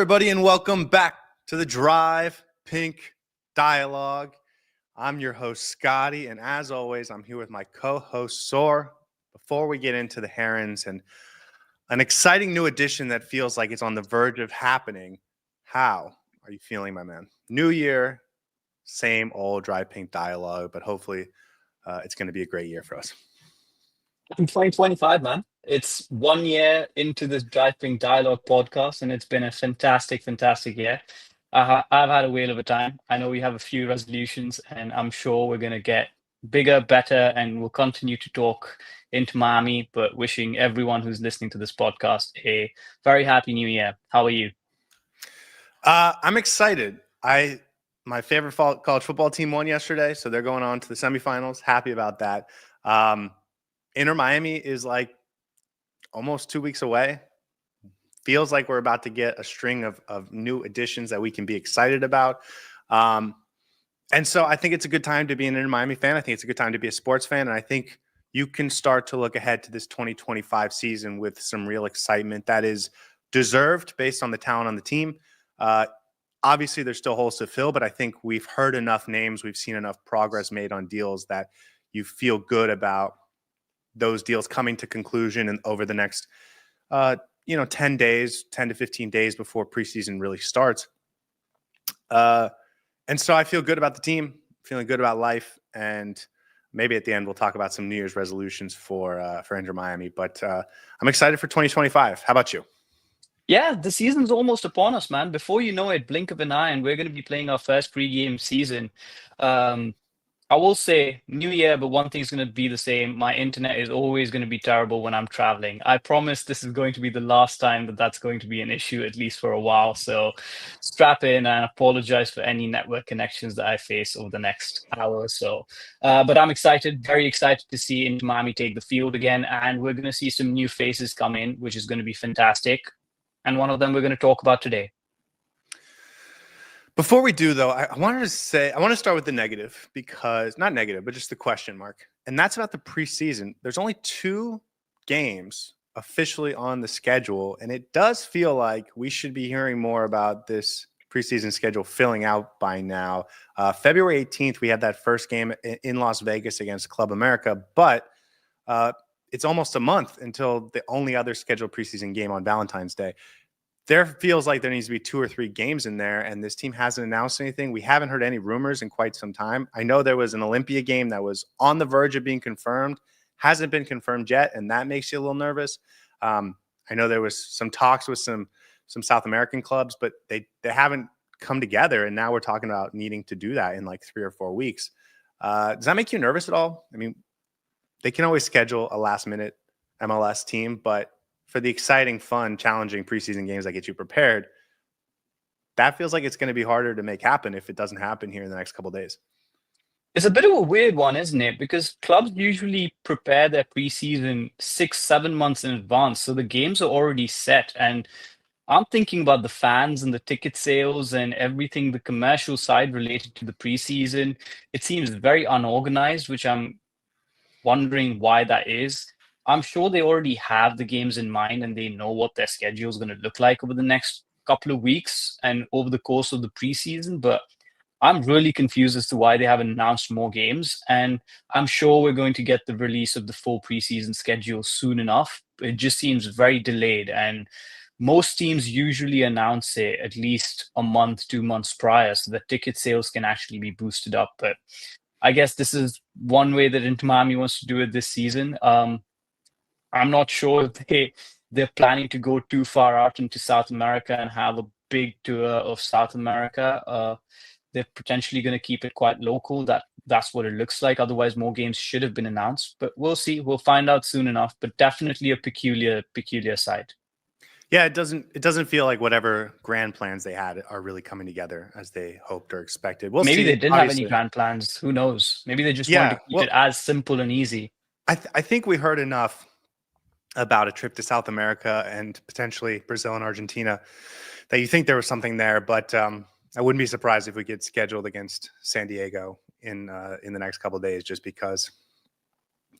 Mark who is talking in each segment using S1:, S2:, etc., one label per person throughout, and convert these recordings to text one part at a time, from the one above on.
S1: everybody, and welcome back to the Drive Pink Dialogue. I'm your host, Scotty, and as always, I'm here with my co-host, Saur. Before we get into the Herons and an exciting new addition that feels like it's on the verge of happening, how are you feeling, my man? New year, same old Drive Pink Dialogue, but hopefully it's going to be a great year for us.
S2: I'm 2025, man. It's 1 year into this Driving Dialogue podcast, and it's been a fantastic, fantastic year. I've had a whale of a time. I know we have a few resolutions, and I'm sure we're going to get bigger, better, and we'll continue to talk into Miami. But wishing everyone who's listening to this podcast a very happy new year. How are you?
S1: I'm excited. My favorite college football team won yesterday, so they're going on to the semifinals. Happy about that. Inter Miami is like almost 2 weeks away. Feels like we're about to get a string of new additions that we can be excited about. And so I think it's a good time to be an Inter Miami fan. I think it's a good time to be a sports fan. And I think you can start to look ahead to this 2025 season with some real excitement that is deserved based on the talent on the team. Obviously, there's still holes to fill, but I think we've heard enough names. We've seen enough progress made on deals that you feel good about those deals coming to conclusion and over the next 10 days, 10 to 15 days before preseason really starts. And so I feel good about the team, feeling good about life, and maybe at the end we'll talk about some New Year's resolutions for Inter Miami. But I'm excited for 2025. How about you?
S2: Yeah, the season's almost upon us, man. Before you know it, blink of an eye, and we're going to be playing our first pre-game season. I will say new year, but one thing's going to be the same. My internet is always going to be terrible when I'm traveling. I promise this is going to be the last time that that's going to be an issue, at least for a while. So strap in and apologize for any network connections that I face over the next hour or so. But I'm excited, very excited to see Inter Miami take the field again. And we're going to see some new faces come in, which is going to be fantastic. And one of them we're going to talk about today.
S1: Before we do, though, I want to start with the negative, because not negative, but just the question mark. And that's about the preseason. There's only 2 games officially on the schedule. And it does feel like we should be hearing more about this preseason schedule filling out by now. February 18th, we had that first game in Las Vegas against Club America, but it's almost a month until the only other scheduled preseason game on Valentine's Day. There feels like there needs to be 2 or 3 games in there, and this team hasn't announced anything. We haven't heard any rumors in quite some time. I know there was an Olympia game that was on the verge of being confirmed, hasn't been confirmed yet, and that makes you a little nervous. I know there was some talks with some South American clubs, but they haven't come together, and now we're talking about needing to do that in like 3 or 4 weeks. Does that make you nervous at all? I mean, they can always schedule a last-minute MLS team, but for the exciting, fun, challenging preseason games that get you prepared, that feels like it's going to be harder to make happen if it doesn't happen here in the next couple of days.
S2: It's a bit of a weird one, isn't it? Because clubs usually prepare their preseason 6, 7 months in advance. So the games are already set. And I'm thinking about the fans and the ticket sales and everything, the commercial side related to the preseason. It seems very unorganized, which I'm wondering why that is. I'm sure they already have the games in mind and they know what their schedule is going to look like over the next couple of weeks and over the course of the preseason. But I'm really confused as to why they haven't announced more games. And I'm sure we're going to get the release of the full preseason schedule soon enough. It just seems very delayed. And most teams usually announce it at least a month, 2 months prior so that ticket sales can actually be boosted up. But I guess this is one way that Inter Miami wants to do it this season. I'm not sure if they're planning to go too far out into South America and have a big tour of South America. They're potentially going to keep it quite local. That's what it looks like. Otherwise, more games should have been announced. But we'll see. We'll find out soon enough. But definitely a peculiar side.
S1: Yeah, it doesn't feel like whatever grand plans they had are really coming together as they hoped or expected. We'll
S2: Maybe
S1: see.
S2: they didn't have any grand plans. Who knows? Maybe they just wanted to keep it as simple and easy.
S1: I think we heard enough about a trip to South America and potentially Brazil and Argentina that you think there was something there, but I wouldn't be surprised if we get scheduled against San Diego in the next couple of days, just because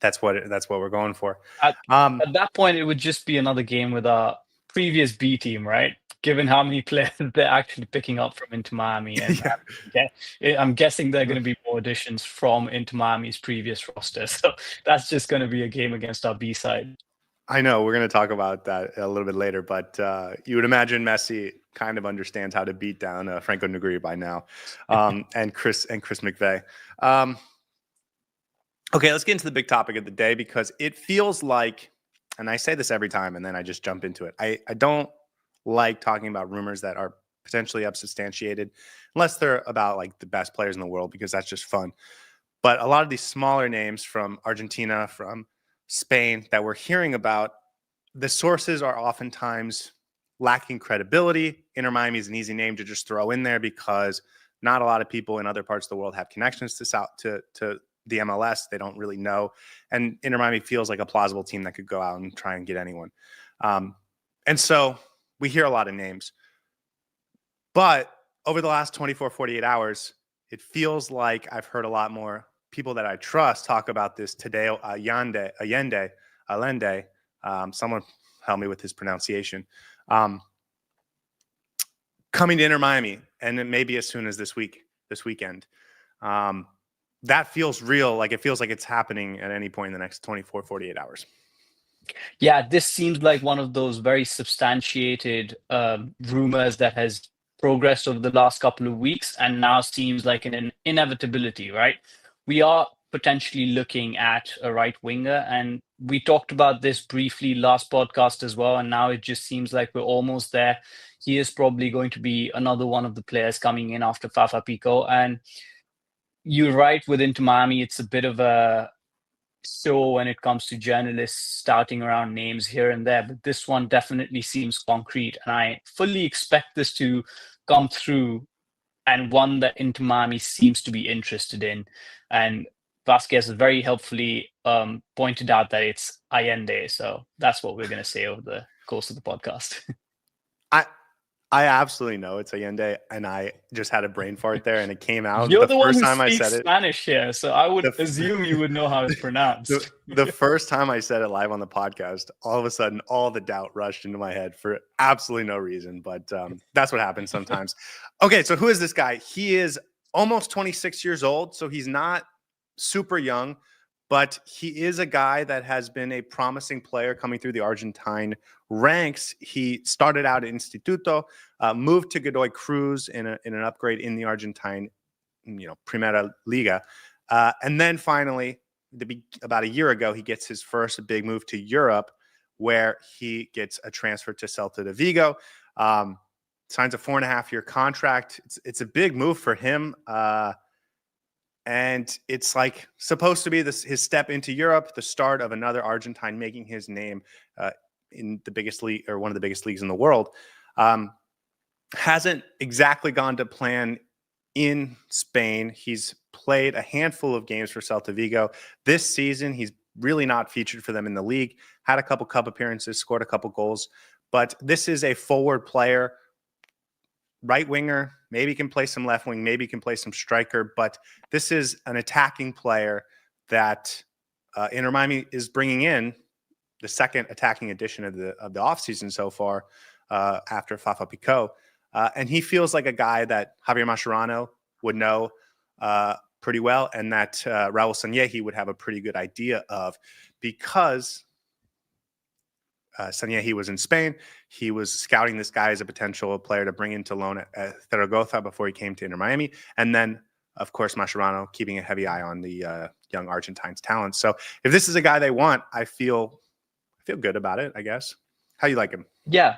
S1: that's what we're going for.
S2: At that point, it would just be another game with our previous B team, right? given how many players they're actually picking up from Inter Miami. And
S1: Yeah.
S2: I'm guessing there are going to be more additions from Inter Miami's previous roster. So that's just going to be a game against our B side.
S1: I know we're going to talk about that a little bit later, but you would imagine Messi kind of understands how to beat down Franco Negri by now, and Chris McVeigh. Okay, let's get into the big topic of the day, because it feels like, and I say this every time and then I just jump into it. I don't like talking about rumors that are potentially unsubstantiated, unless they're about like the best players in the world, because that's just fun. But a lot of these smaller names from Argentina, from Spain that we're hearing about, the sources are oftentimes lacking credibility. Inter Miami is an easy name to just throw in there because not a lot of people in other parts of the world have connections to the MLS. They don't really know. And Inter Miami feels like a plausible team that could go out and try and get anyone. And so we hear a lot of names. But over the last 24, 48 hours, it feels like I've heard a lot more people that I trust talk about this Tadeo Allende. Someone help me with his pronunciation. Coming to Inter Miami, and it may be as soon as this weekend. That feels real. Like it feels like it's happening at any point in the next 24, 48 hours.
S2: Yeah, this seems like one of those very substantiated rumors that has progressed over the last couple of weeks and now seems like an inevitability, right? We are potentially looking at a right winger, and we talked about this briefly last podcast as well, and now it just seems like we're almost there. He is probably going to be another one of the players coming in after Fafa Pico, and you're right, with Inter Miami, it's a bit of a show when it comes to journalists starting around names here and there, but this one definitely seems concrete, and I fully expect this to come through, and one that Inter Miami seems to be interested in. And Vasquez has very helpfully pointed out that it's Allende, so that's what we're going to say over the course of the podcast.
S1: I absolutely know it's Allende, and I just had a brain fart there, and it came out.
S2: You're
S1: the
S2: one
S1: first
S2: who
S1: time I
S2: speaks
S1: said it,
S2: Spanish here, so I would assume you would know how it's pronounced.
S1: the first time I said it live on the podcast, all of a sudden, all the doubt rushed into my head for absolutely no reason. But that's what happens sometimes. Okay, so who is this guy? He is almost 26 years old, so he's not super young, but he is a guy that has been a promising player coming through the Argentine ranks. He started out at Instituto, moved to Godoy Cruz in an upgrade in the Argentine, Primera Liga, and then finally, about a year ago, he gets his first big move to Europe, where he gets a transfer to Celta Vigo, signs a 4.5-year contract. It's a big move for him. And it's like supposed to be his step into Europe, the start of another Argentine making his name in the biggest league, or one of the biggest leagues in the world. Hasn't exactly gone to plan in Spain. He's played a handful of games for Celta Vigo this season. He's really not featured for them in the league. Had a couple cup appearances, scored a couple goals. But this is a forward player, right winger, maybe can play some left wing, maybe can play some striker, but this is an attacking player that Inter Miami is bringing in, the second attacking addition of the offseason so far, after Fafa Pico. And he feels like a guy that Javier Mascherano would know pretty well, and that Raul Sanyehi would have a pretty good idea of, because Sanyehi was in Spain. He was scouting this guy as a potential player to bring into loan at Zaragoza before he came to Inter Miami. And then, of course, Mascherano keeping a heavy eye on the young Argentine's talents. So if this is a guy they want, I feel good about it, I guess. How you like him?
S2: Yeah.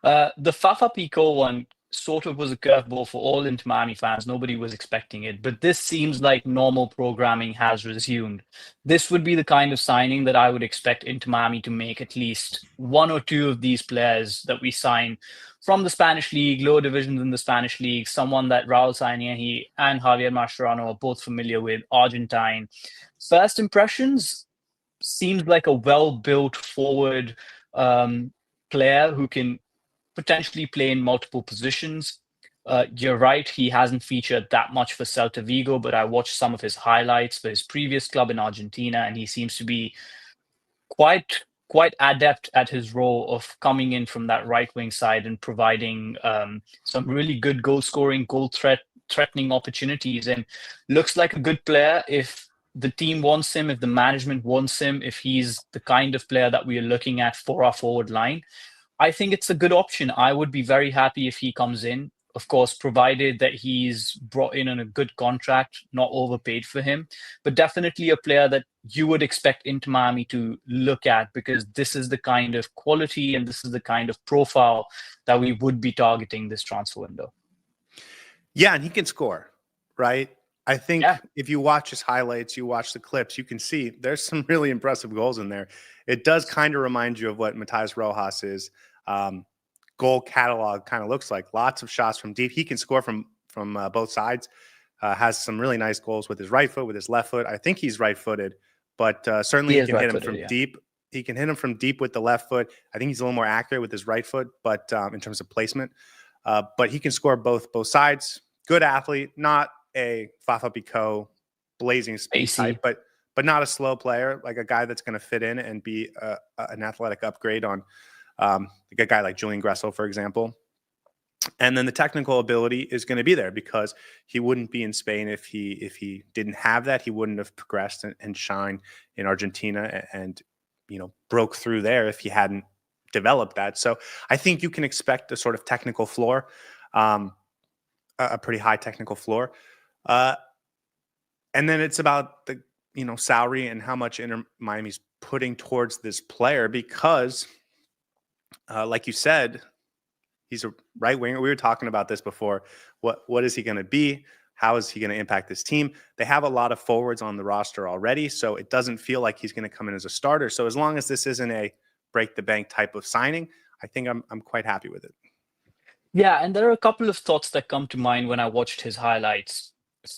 S2: The Fafa Pico one sort of was a curveball for all Inter Miami fans. Nobody was expecting it, but this seems like normal programming has resumed. This would be the kind of signing that I would expect Inter Miami to make at least one or two of these players that we sign from the Spanish league, lower divisions in the Spanish league, someone that Raul Sanyehi and Javier Mascherano are both familiar with, Argentine. First impressions, seems like a well-built forward player who can potentially play in multiple positions. You're right, he hasn't featured that much for Celta Vigo, but I watched some of his highlights for his previous club in Argentina, and he seems to be quite quite adept at his role of coming in from that right wing side and providing some really good goal scoring, threatening opportunities, and looks like a good player if the team wants him, if the management wants him, if he's the kind of player that we are looking at for our forward line. I think it's a good option. I would be very happy if he comes in. Of course, provided that he's brought in on a good contract, not overpaid for him, but definitely a player that you would expect Inter Miami to look at, because this is the kind of quality and this is the kind of profile that we would be targeting this transfer window.
S1: Yeah, and he can score, right? I think
S2: Yeah.
S1: if you watch his highlights, you watch the clips, you can see there's some really impressive goals in there. It does kind of remind you of what Matias Rojas' goal catalog kind of looks like. Lots of shots from deep. He can score from both sides. Has some really nice goals with his right foot, with his left foot. I think he's right-footed, but certainly he can hit him from deep. He can hit him from deep with the left foot. I think he's a little more accurate with his right foot, but in terms of placement. But he can score both sides. Good athlete, not a Fafa Picault blazing speed type, but not a slow player, like a guy that's going to fit in and be an athletic upgrade on like a guy like Julian Gressel, for example. And then the technical ability is going to be there, because he wouldn't be in Spain if he didn't have that. He wouldn't have progressed and shined in Argentina and broke through there if he hadn't developed that. So I think you can expect a sort of technical floor, a pretty high technical floor. And then it's about the salary and how much Inter Miami's putting towards this player, because like you said, he's a right winger. We were talking about this before. What is he going to be? How is he going to impact this team? They have a lot of forwards on the roster already, so it doesn't feel like he's going to come in as a starter. So as long as this isn't a break the bank type of signing, I think I'm quite happy with it.
S2: Yeah, and there are a couple of thoughts that come to mind when I watched his highlights.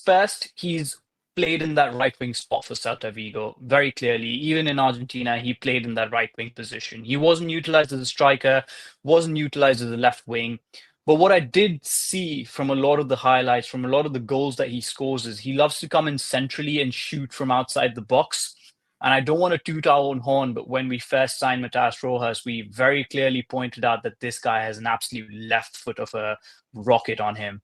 S2: First, he's played in that right wing spot for Celta Vigo very clearly. Even in Argentina, he played in that right wing position. He wasn't utilized as a striker, wasn't utilized as a left wing. But what I did see from a lot of the highlights, from a lot of the goals that he scores, is he loves to come in centrally and shoot from outside the box. And I don't want to toot our own horn, but when we first signed Matias Rojas, we very clearly pointed out that this guy has an absolute left foot of a rocket on him.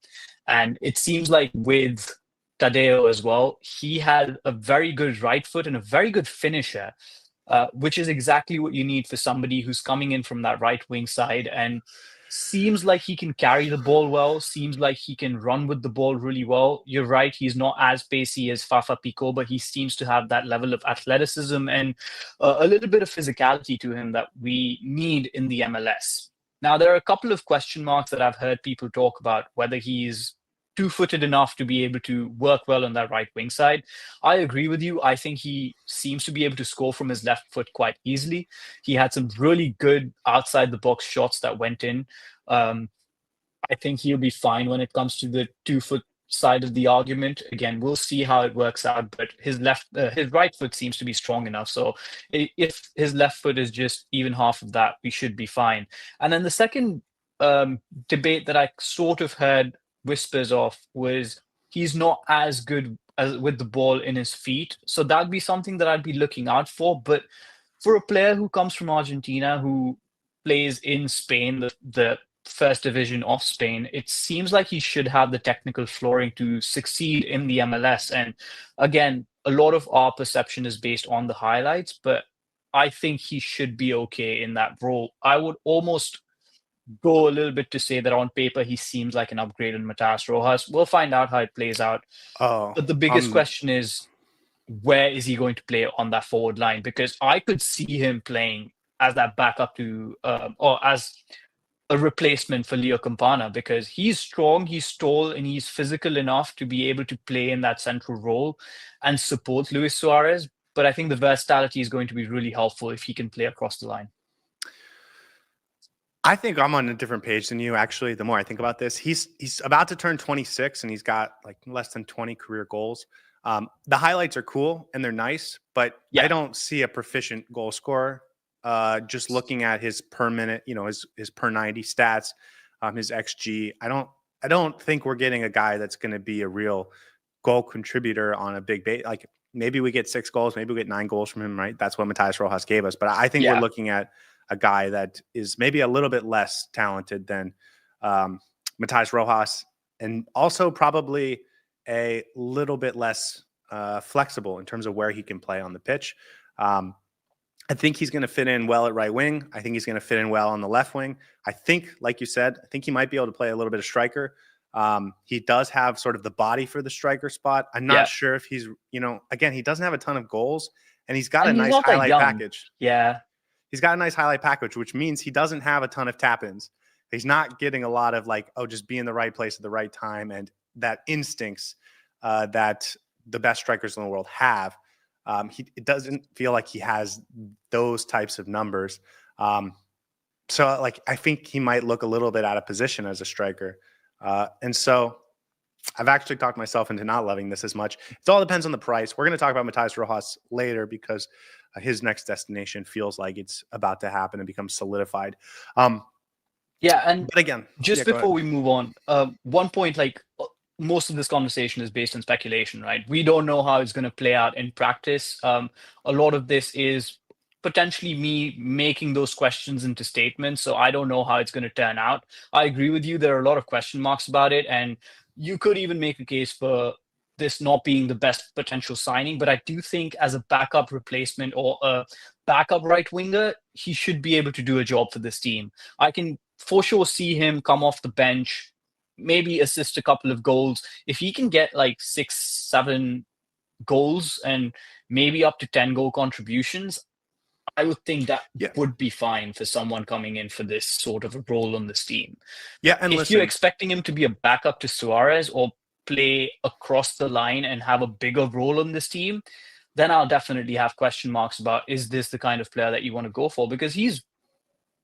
S2: And it seems like with Tadeo as well, he had a very good right foot and a very good finisher, which is exactly what you need for somebody who's coming in from that right wing side. And seems like he can carry the ball well, seems like he can run with the ball really well. You're right, he's not as pacey as Fafa Picault, but he seems to have that level of athleticism and a little bit of physicality to him that we need in the MLS. Now, there are a couple of question marks that I've heard people talk about, whether he's two-footed enough to be able to work well on that right wing side. I agree with you. I think he seems to be able to score from his left foot quite easily. He had some really good outside the box shots that went in. I think he'll be fine when it comes to the 2-foot side of the argument. Again, we'll see how it works out, but his right foot seems to be strong enough. So if his left foot is just even half of that, we should be fine. And then the second debate that I sort of heard whispers of was he's not as good as with the ball in his feet. So that'd be something that I'd be looking out for. But for a player who comes from Argentina, who plays in Spain, the first division of Spain, it seems like he should have the technical flooring to succeed in the MLS. And again, a lot of our perception is based on the highlights, but I think he should be okay in that role. I would almost go a little bit to say that on paper he seems like an upgrade in Matias Rojas. We'll find out how it plays out. But the biggest question is, where is he going to play on that forward line? Because I could see him playing as that backup to or as a replacement for Leo Campana, because he's strong, he's tall, and he's physical enough to be able to play in that central role and support Luis Suarez. But I think the versatility is going to be really helpful if he can play across the line.
S1: I think I'm on a different page than you, actually. The more I think about this, he's about to turn 26 and he's got like less than 20 career goals. The highlights are cool and they're nice, but I don't see a proficient goal scorer. Just looking at his per minute, his per 90 stats, his XG. I don't think we're getting a guy that's going to be a real goal contributor on a big base. Like maybe we get 6 goals, maybe we get 9 goals from him, right? That's what Matias Rojas gave us. But I think we're looking at a guy that is maybe a little bit less talented than Matias Rojas, and also probably a little bit less flexible in terms of where he can play on the pitch. I think he's going to fit in well at right wing. I think he's going to fit in well on the left wing. I think, like you said, I think he might be able to play a little bit of striker. He does have sort of the body for the striker spot. I'm not sure if he's, again, he doesn't have a ton of goals, and he's got a nice highlight package.
S2: Yeah.
S1: He's got a nice highlight package, which means he doesn't have a ton of tap-ins. He's not getting a lot of just be in the right place at the right time, and that instincts that the best strikers in the world have. It doesn't feel like he has those types of numbers. So I think he might look a little bit out of position as a striker. And so I've actually talked myself into not loving this as much. It all depends on the price. We're going to talk about Matias Rojas later because his next destination feels like it's about to happen and become solidified. But again,
S2: just before we move on, one point, most of this conversation is based on speculation, right? We don't know how it's going to play out in practice. A lot of this is potentially me making those questions into statements. So I don't know how it's going to turn out. I agree with you. There are a lot of question marks about it. And you could even make a case for this not being the best potential signing. But I do think as a backup replacement or a backup right winger, he should be able to do a job for this team. I can for sure see him come off the bench, maybe assist a couple of goals. If he can get 6-7 goals and maybe up to 10 goal contributions, I would think that would be fine for someone coming in for this sort of a role on this team.
S1: Yeah, and
S2: if you're expecting him to be a backup to Suarez or play across the line and have a bigger role on this team, then I'll definitely have question marks about, is this the kind of player that you want to go for? Because he's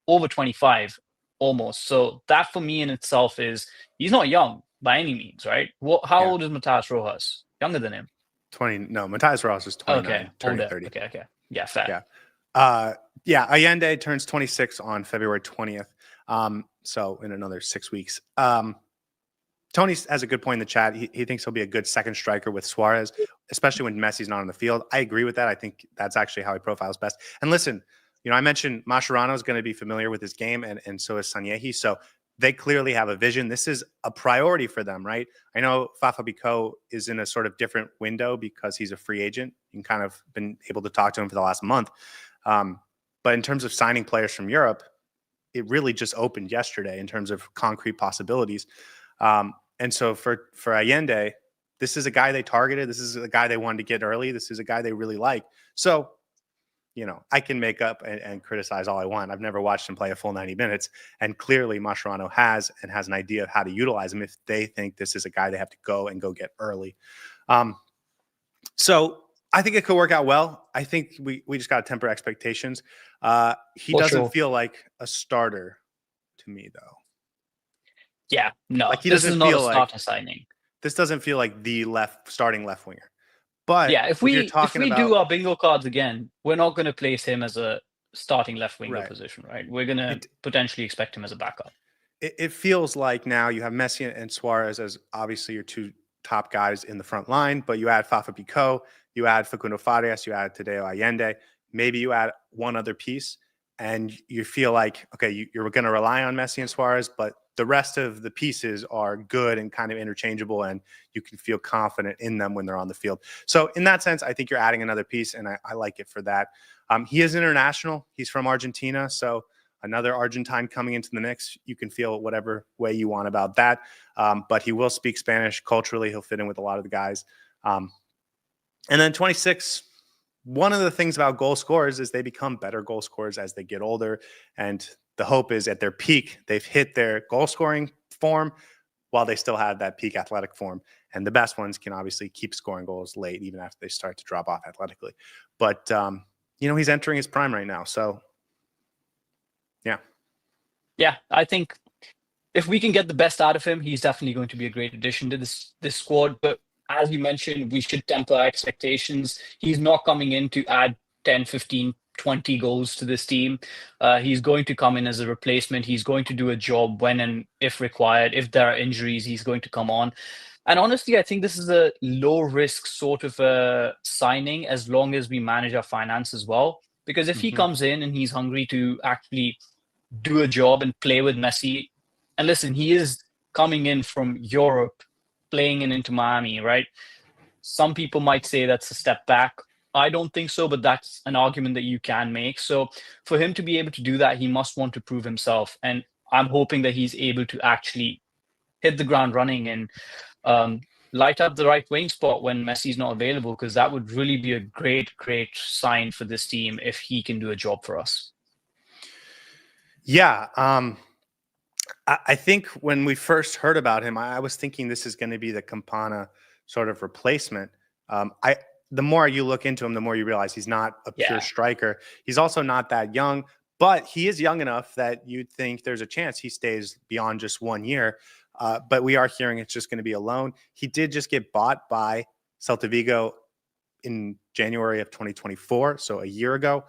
S2: over 25 almost. So that for me in itself is, he's not young by any means, right? How old is Matias Rojas? Younger than him?
S1: 20. No, Matias Rojas is 29, turning 30.
S2: Okay. Yeah, fair.
S1: Allende turns 26 on February 20th. So in another 6 weeks. Tony has a good point in the chat. He thinks he'll be a good second striker with Suarez, especially when Messi's not on the field. I agree with that. I think that's actually how he profiles best. And listen, I mentioned Mascherano is going to be familiar with his game, and so is Sanyehi. So they clearly have a vision. This is a priority for them, right? I know Fafa Biko is in a sort of different window because he's a free agent. You kind of been able to talk to him for the last month. But in terms of signing players from Europe, it really just opened yesterday in terms of concrete possibilities. And so for Allende, this is a guy they targeted. This is a guy they wanted to get early. This is a guy they really like. So, I can make up and criticize all I want. I've never watched him play a full 90 minutes. And clearly Mascherano has an idea of how to utilize him if they think this is a guy they have to go get early. So I think it could work out well. I think we just got to temper expectations. He doesn't feel like a starter to me, though.
S2: Yeah, no.
S1: He doesn't feel like
S2: starter signing.
S1: This doesn't feel like the starting left winger. But
S2: yeah, if we do our bingo cards again, we're not going to place him as a starting left winger position, right? We're going to potentially expect him as a backup.
S1: It feels like now you have Messi and Suarez as obviously your two top guys in the front line, but you add Fafa Biko, you add Facundo Farias, you add Tadeo Allende, maybe you add one other piece, and you feel like, okay, you're going to rely on Messi and Suarez, but the rest of the pieces are good and kind of interchangeable, and you can feel confident in them when they're on the field. So in that sense, I think you're adding another piece, and I like it for that. He is international. He's from Argentina, so another Argentine coming into the mix. You can feel whatever way you want about that, but he will speak Spanish. Culturally, he'll fit in with a lot of the guys. And then 26, one of the things about goal scorers is they become better goal scorers as they get older, and the hope is at their peak, they've hit their goal scoring form while they still have that peak athletic form. And the best ones can obviously keep scoring goals late, even after they start to drop off athletically. But, he's entering his prime right now. So, yeah.
S2: Yeah, I think if we can get the best out of him, he's definitely going to be a great addition to this squad. But as you mentioned, we should temper our expectations. He's not coming in to add 10, 15, 20 goals to this team. He's going to come in as a replacement. He's going to do a job when and if required. If there are injuries, he's going to come on. And honestly, I think this is a low risk sort of a signing as long as we manage our finances well. Because if he
S1: Mhm.
S2: comes in and he's hungry to actually do a job and play with Messi, and listen, he is coming in from Europe, playing in into Miami, right? Some people might say that's a step back. I don't think so, but that's an argument that you can make. So for him to be able to do that, he must want to prove himself. And I'm hoping that he's able to actually hit the ground running and um, light up the right wing spot when Messi's not available, because that would really be a great, great sign for this team if he can do a job for us.
S1: Yeah. I think when we first heard about him, I was thinking this is going to be the Campana sort of replacement. I The more you look into him, the more you realize he's not a pure
S2: Yeah.
S1: striker. He's also not that young, but he is young enough that you'd think there's a chance he stays beyond just 1 year. But we are hearing it's just going to be a loan. He did just get bought by Celta Vigo in January of 2024, so a year ago.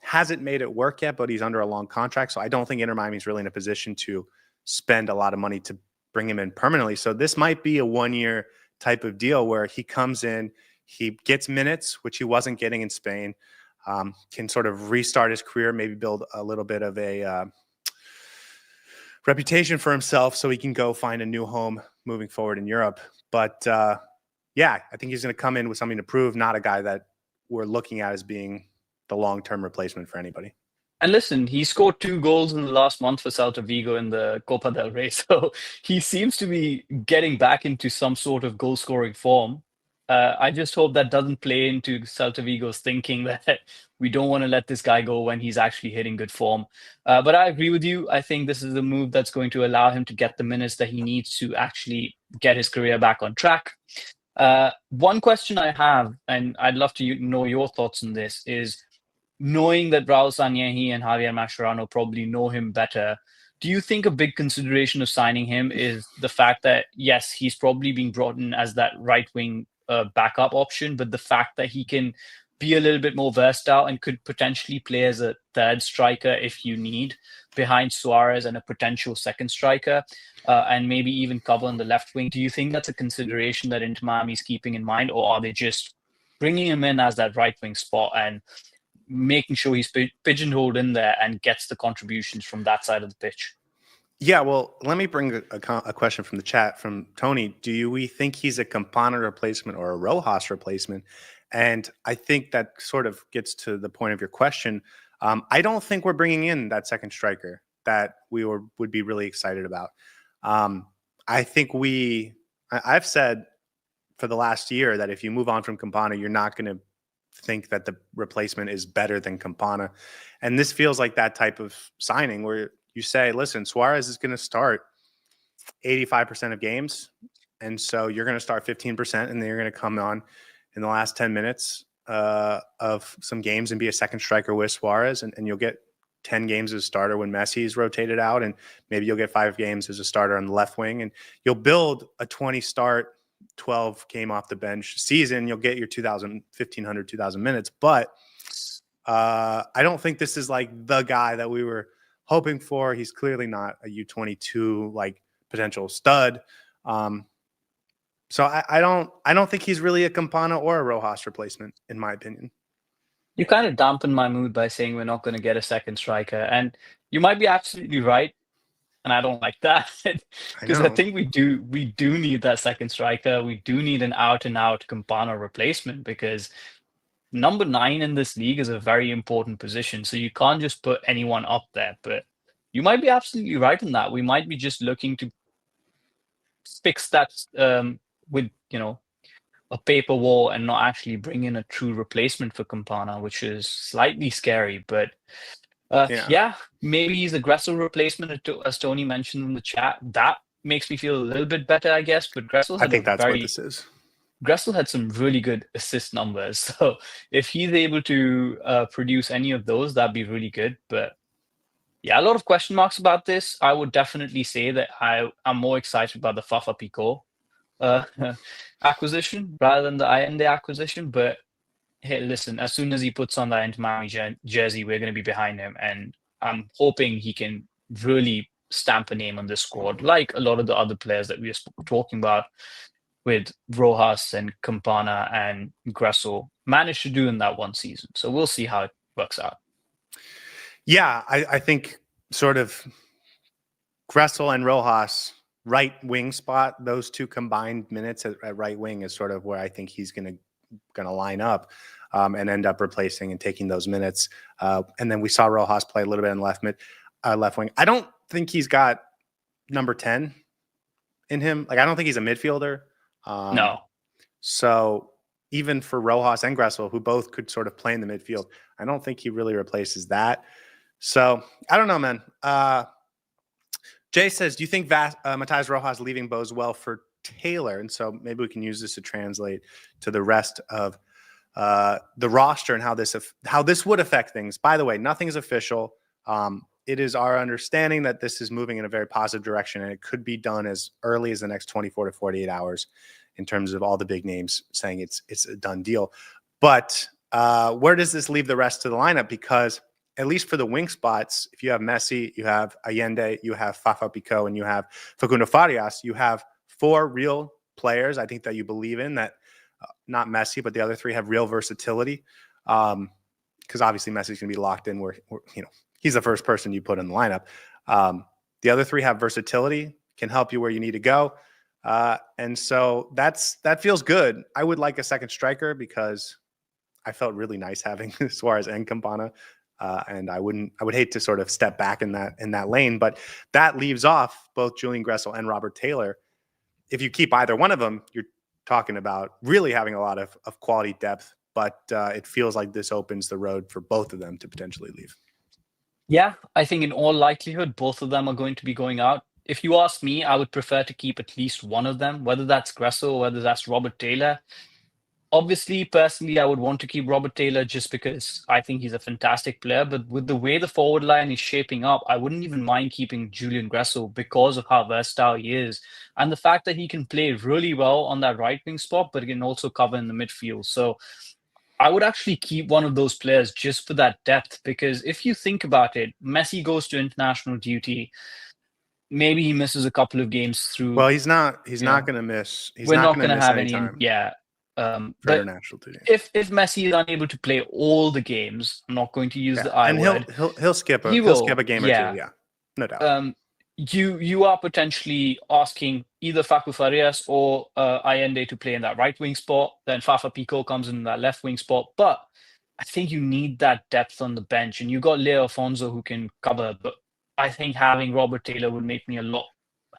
S1: Hasn't made it work yet, but he's under a long contract. So I don't think Inter Miami is really in a position to spend a lot of money to bring him in permanently. So this might be a 1 year type of deal where he comes in, he gets minutes, which he wasn't getting in Spain, can sort of restart his career, maybe build a little bit of a reputation for himself so he can go find a new home moving forward in Europe. But yeah, I think he's going to come in with something to prove, not a guy that we're looking at as being the long-term replacement for anybody.
S2: And listen, he scored 2 goals in the last month for Celta Vigo in the Copa del Rey. So he seems to be getting back into some sort of goal scoring form. I just hope that doesn't play into Celta Vigo's thinking that we don't want to let this guy go when he's actually hitting good form. But I agree with you. I think this is a move that's going to allow him to get the minutes that he needs to actually get his career back on track. One question I have, and I'd love to know your thoughts on this, is knowing that Raul Sanyehi and Javier Mascherano probably know him better, do you think a big consideration of signing him is the fact that, yes, he's probably being brought in as that right wing backup option, but the fact that he can be a little bit more versatile and could potentially play as a third striker if you need, behind Suarez and a potential second striker, and maybe even cover on the left wing? Do you think that's a consideration that Inter Miami is keeping in mind, or are they just bringing him in as that right wing spot and making sure he's pigeonholed in there and gets the contributions from that side of the pitch?
S1: Yeah, well, let me bring a question from the chat from Tony. We think he's a Campana replacement or a Rojas replacement? And I think that sort of gets to the point of your question. I don't think we're bringing in that second striker that would be really excited about. I think I've said for the last year that if you move on from Campana, you're not going to think that the replacement is better than Campana. And this feels like that type of signing where you say, listen, Suarez is going to start 85% of games. And so you're going to start 15%, and then you're going to come on in the last 10 minutes of some games and be a second striker with Suarez. And you'll get 10 games as a starter when Messi is rotated out. And maybe you'll get 5 games as a starter on the left wing. And you'll build a 20 start, 12 came off the bench season. You'll get your 1,500, 2,000 minutes. But I don't think this is like the guy that we were hoping for. He's clearly not a U22 like potential stud. So I don't think he's really a Campana or a Rojas replacement, in my opinion.
S2: You kind of dampen my mood by saying we're not going to get a second striker. And you might be absolutely right. And I don't like that, because I think we do need that second striker. We do need an out and out Campana replacement, because number 9 in this league is a very important position. So you can't just put anyone up there. But you might be absolutely right in that. We might be just looking to fix that with, a paper wall and not actually bring in a true replacement for Campana, which is slightly scary. But yeah, maybe he's a Gressel replacement, as Tony mentioned in the chat. That makes me feel a little bit better, I guess. But
S1: I think that's what this is.
S2: Gressel had some really good assist numbers. So if he's able to produce any of those, that'd be really good. But yeah, a lot of question marks about this. I would definitely say that I'm more excited about the Fafa Pico acquisition rather than the Allende acquisition. But hey, listen, as soon as he puts on that Inter Miami jersey, we're going to be behind him. And I'm hoping he can really stamp a name on this squad, like a lot of the other players that we are talking about. with Rojas and Campana and Gressel managed to do in that one season. So we'll see how it works out.
S1: Yeah, I think sort of Gressel and Rojas right wing spot, those two combined minutes at right wing is sort of where I think he's going to line up and end up replacing and taking those minutes. And then we saw Rojas play a little bit in left wing. I don't think he's got number 10 in him. Like, I don't think he's a midfielder.
S2: No.
S1: So even for Rojas and Gressel, who both could sort of play in the midfield, I don't think he really replaces that. So I don't know, man. Jay says, do you think Matias Rojas leaving bodes well for Taylor? And so maybe we can use this to translate to the rest of the roster and how this would affect things. By the way, nothing is official. It is our understanding that this is moving in a very positive direction, and it could be done as early as the next 24 to 48 hours in terms of all the big names saying it's a done deal. But where does this leave the rest of the lineup? Because at least for the wing spots, if you have Messi, you have Allende, you have Fafa Picault, and you have Facundo Farias, you have 4 real players, I think, that you believe in, that not Messi, but the other 3 have real versatility. Because obviously Messi's going to be locked in where he's the first person you put in the lineup. The other 3 have versatility, can help you where you need to go. And so that feels good. I would like a second striker because I felt really nice having Suarez and Campana. And I would hate to sort of step back in that lane, but that leaves off both Julian Gressel and Robert Taylor. If you keep either one of them, you're talking about really having a lot of quality depth, but it feels like this opens the road for both of them to potentially leave.
S2: Yeah, I think in all likelihood, both of them are going to be going out. If you ask me, I would prefer to keep at least one of them, whether that's Gressel or whether that's Robert Taylor. Obviously, personally, I would want to keep Robert Taylor just because I think he's a fantastic player. But with the way the forward line is shaping up, I wouldn't even mind keeping Julian Gressel because of how versatile he is. And the fact that he can play really well on that right wing spot, but he can also cover in the midfield. So I would actually keep one of those players just for that depth. Because if you think about it, Messi goes to international duty. Maybe he misses a couple of games through.
S1: Well, he's not going to miss.
S2: We're not going to have any. Yeah.
S1: For
S2: but
S1: international duty.
S2: If Messi is unable to play all the games, I'm not going to use the I word.
S1: He'll skip a game or two. Yeah, no doubt.
S2: You are potentially asking either Facu Farias or Allende to play in that right wing spot. Then Fafa Picault comes in that left wing spot. But I think you need that depth on the bench, and you got Leo Afonso who can cover. But I think having Robert Taylor would make me a lot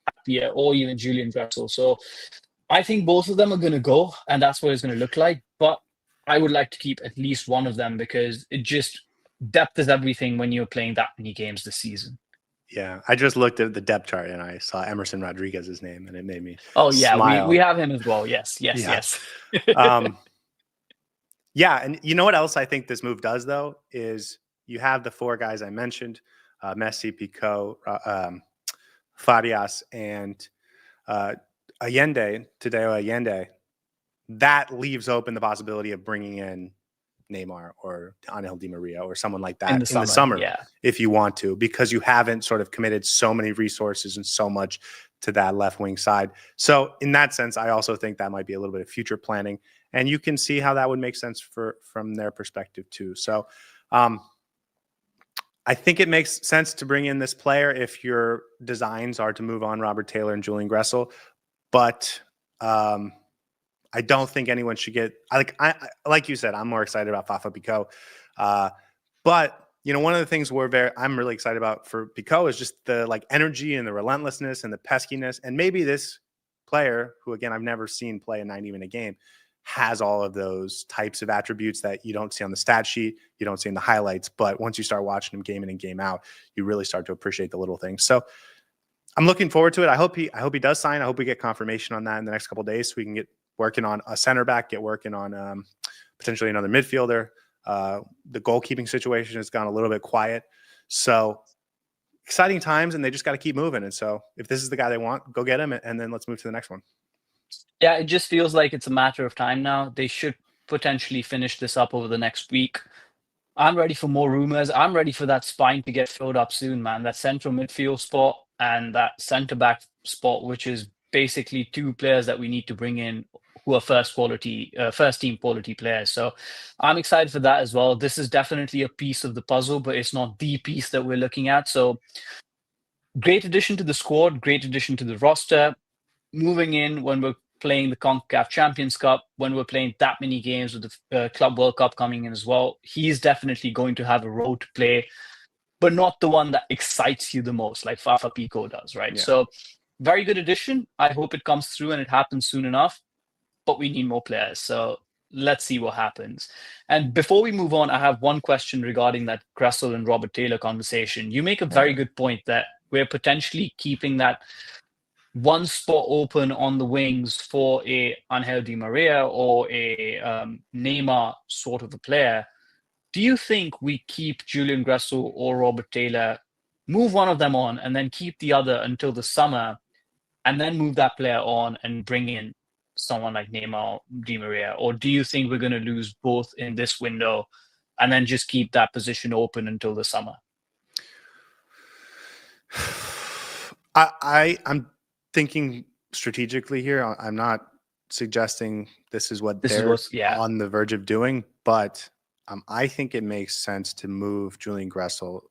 S2: happier, or even Julian Gressel. So I think both of them are going to go, and that's what it's going to look like. But I would like to keep at least one of them because depth is everything when you're playing that many games this season.
S1: Yeah, I just looked at the depth chart and I saw Emerson Rodriguez's name, and it made me
S2: smile. We have him as well. Yes.
S1: Yeah, and you know what else I think this move does, though, is you have the 4 guys I mentioned, Messi, Picault, Farias, and Allende, Tadeo Allende. That leaves open the possibility of bringing in Neymar or Angel Di Maria or someone like that in the summer if you want to, because you haven't sort of committed so many resources and so much to that left wing side. So in that sense, I also think that might be a little bit of future planning, and you can see how that would make sense from their perspective too. So I think it makes sense to bring in this player if your designs are to move on Robert Taylor and Julian Gressel, but I don't think anyone should get like you said, I'm more excited about Fafa Picault. But one of the things I'm really excited about for Picault is just the energy and the relentlessness and the peskiness. And maybe this player, who again I've never seen play a 90-minute game, has all of those types of attributes that you don't see on the stat sheet, you don't see in the highlights. But once you start watching him game in and game out, you really start to appreciate the little things. So I'm looking forward to it. I hope he does sign. I hope we get confirmation on that in the next couple of days so we can get working on a center back, get working on potentially another midfielder. The goalkeeping situation has gone a little bit quiet. So exciting times, and they just got to keep moving. And so if this is the guy they want, go get him, and then let's move to the next one.
S2: Yeah, it just feels like it's a matter of time now. They should potentially finish this up over the next week. I'm ready for more rumors. I'm ready for that spine to get filled up soon, man. That central midfield spot and that center back spot, which is basically two players that we need to bring in who are first team quality players. So I'm excited for that as well. This is definitely a piece of the puzzle, but it's not the piece that we're looking at. So great addition to the squad, great addition to the roster. Moving in when we're playing the CONCACAF Champions Cup, when we're playing that many games with the Club World Cup coming in as well, he's definitely going to have a role to play, but not the one that excites you the most, like Fafa Pico does, right?
S1: Yeah.
S2: So very good addition. I hope it comes through and it happens soon enough, but we need more players. So let's see what happens. And before we move on, I have one question regarding that Gressel and Robert Taylor conversation. You make a very good point that we're potentially keeping that one spot open on the wings for a Angel Di Maria or a Neymar sort of a player. Do you think we keep Julian Gressel or Robert Taylor, move one of them on, and then keep the other until the summer, and then move that player on and bring in someone like Neymar, Di Maria? Or do you think we're going to lose both in this window and then just keep that position open until the summer?
S1: I'm thinking strategically here. I'm not suggesting this is what they're on the verge of doing, but I think it makes sense to move Julian Gressel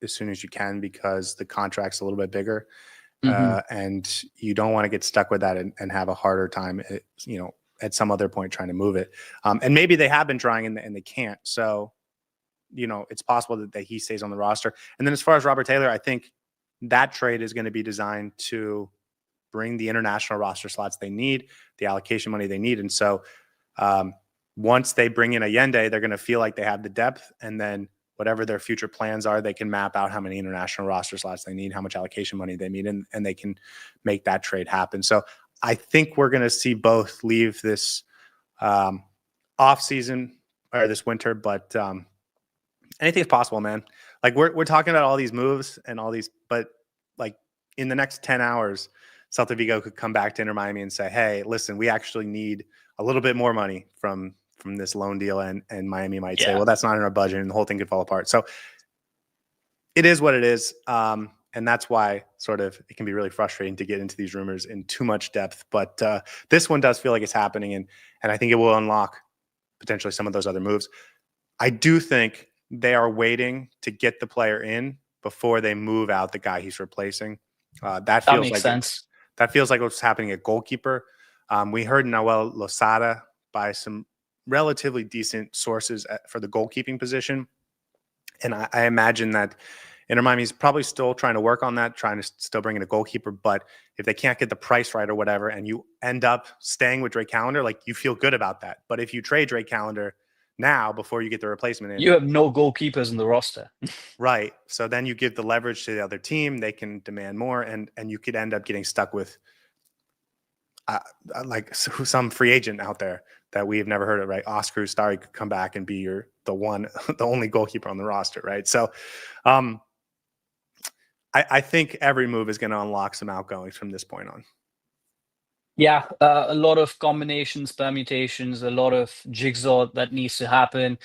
S1: as soon as you can because the contract's a little bit bigger. And you don't want to get stuck with that and have a harder time, at some other point trying to move it. And maybe they have been trying and they can't. So, it's possible that he stays on the roster. And then as far as Robert Taylor, I think that trade is going to be designed to bring the international roster slots they need, the allocation money they need. And so once they bring in Allende, they're going to feel like they have the depth, and then whatever their future plans are, they can map out how many international roster slots they need, how much allocation money they need, and they can make that trade happen. So I think we're going to see both leave this off season or this winter, but anything is possible, man. Like we're talking about all these moves and all these, but like in the next 10 hours, Celta Vigo could come back to Inter Miami and say, hey, listen, we actually need a little bit more money from this loan deal. And Miami might say, well, that's not in our budget, and the whole thing could fall apart. So it is what it is. And that's why sort of it can be really frustrating to get into these rumors in too much depth. But this one does feel like it's happening. And I think it will unlock potentially some of those other moves. I do think they are waiting to get the player in before they move out the guy he's replacing. That makes sense. That feels like what's happening at goalkeeper. We heard Noel Losada by some relatively decent sources for the goalkeeping position. And I imagine that Inter Miami is probably still trying to work on that, trying to still bring in a goalkeeper. But if they can't get the price right or whatever, and you end up staying with Drake Callender, like you feel good about that. But if you trade Drake Callender now before you get the replacement in,
S2: you have no goalkeepers in the roster.
S1: Right. So then you give the leverage to the other team. They can demand more, and you could end up getting stuck with like some free agent out there that we've never heard of, right? Oscar Ustari could come back and be the only goalkeeper on the roster, right? So I think every move is going to unlock some outgoings from this point on.
S2: Yeah, a lot of combinations, permutations, a lot of jigsaw that needs to happen.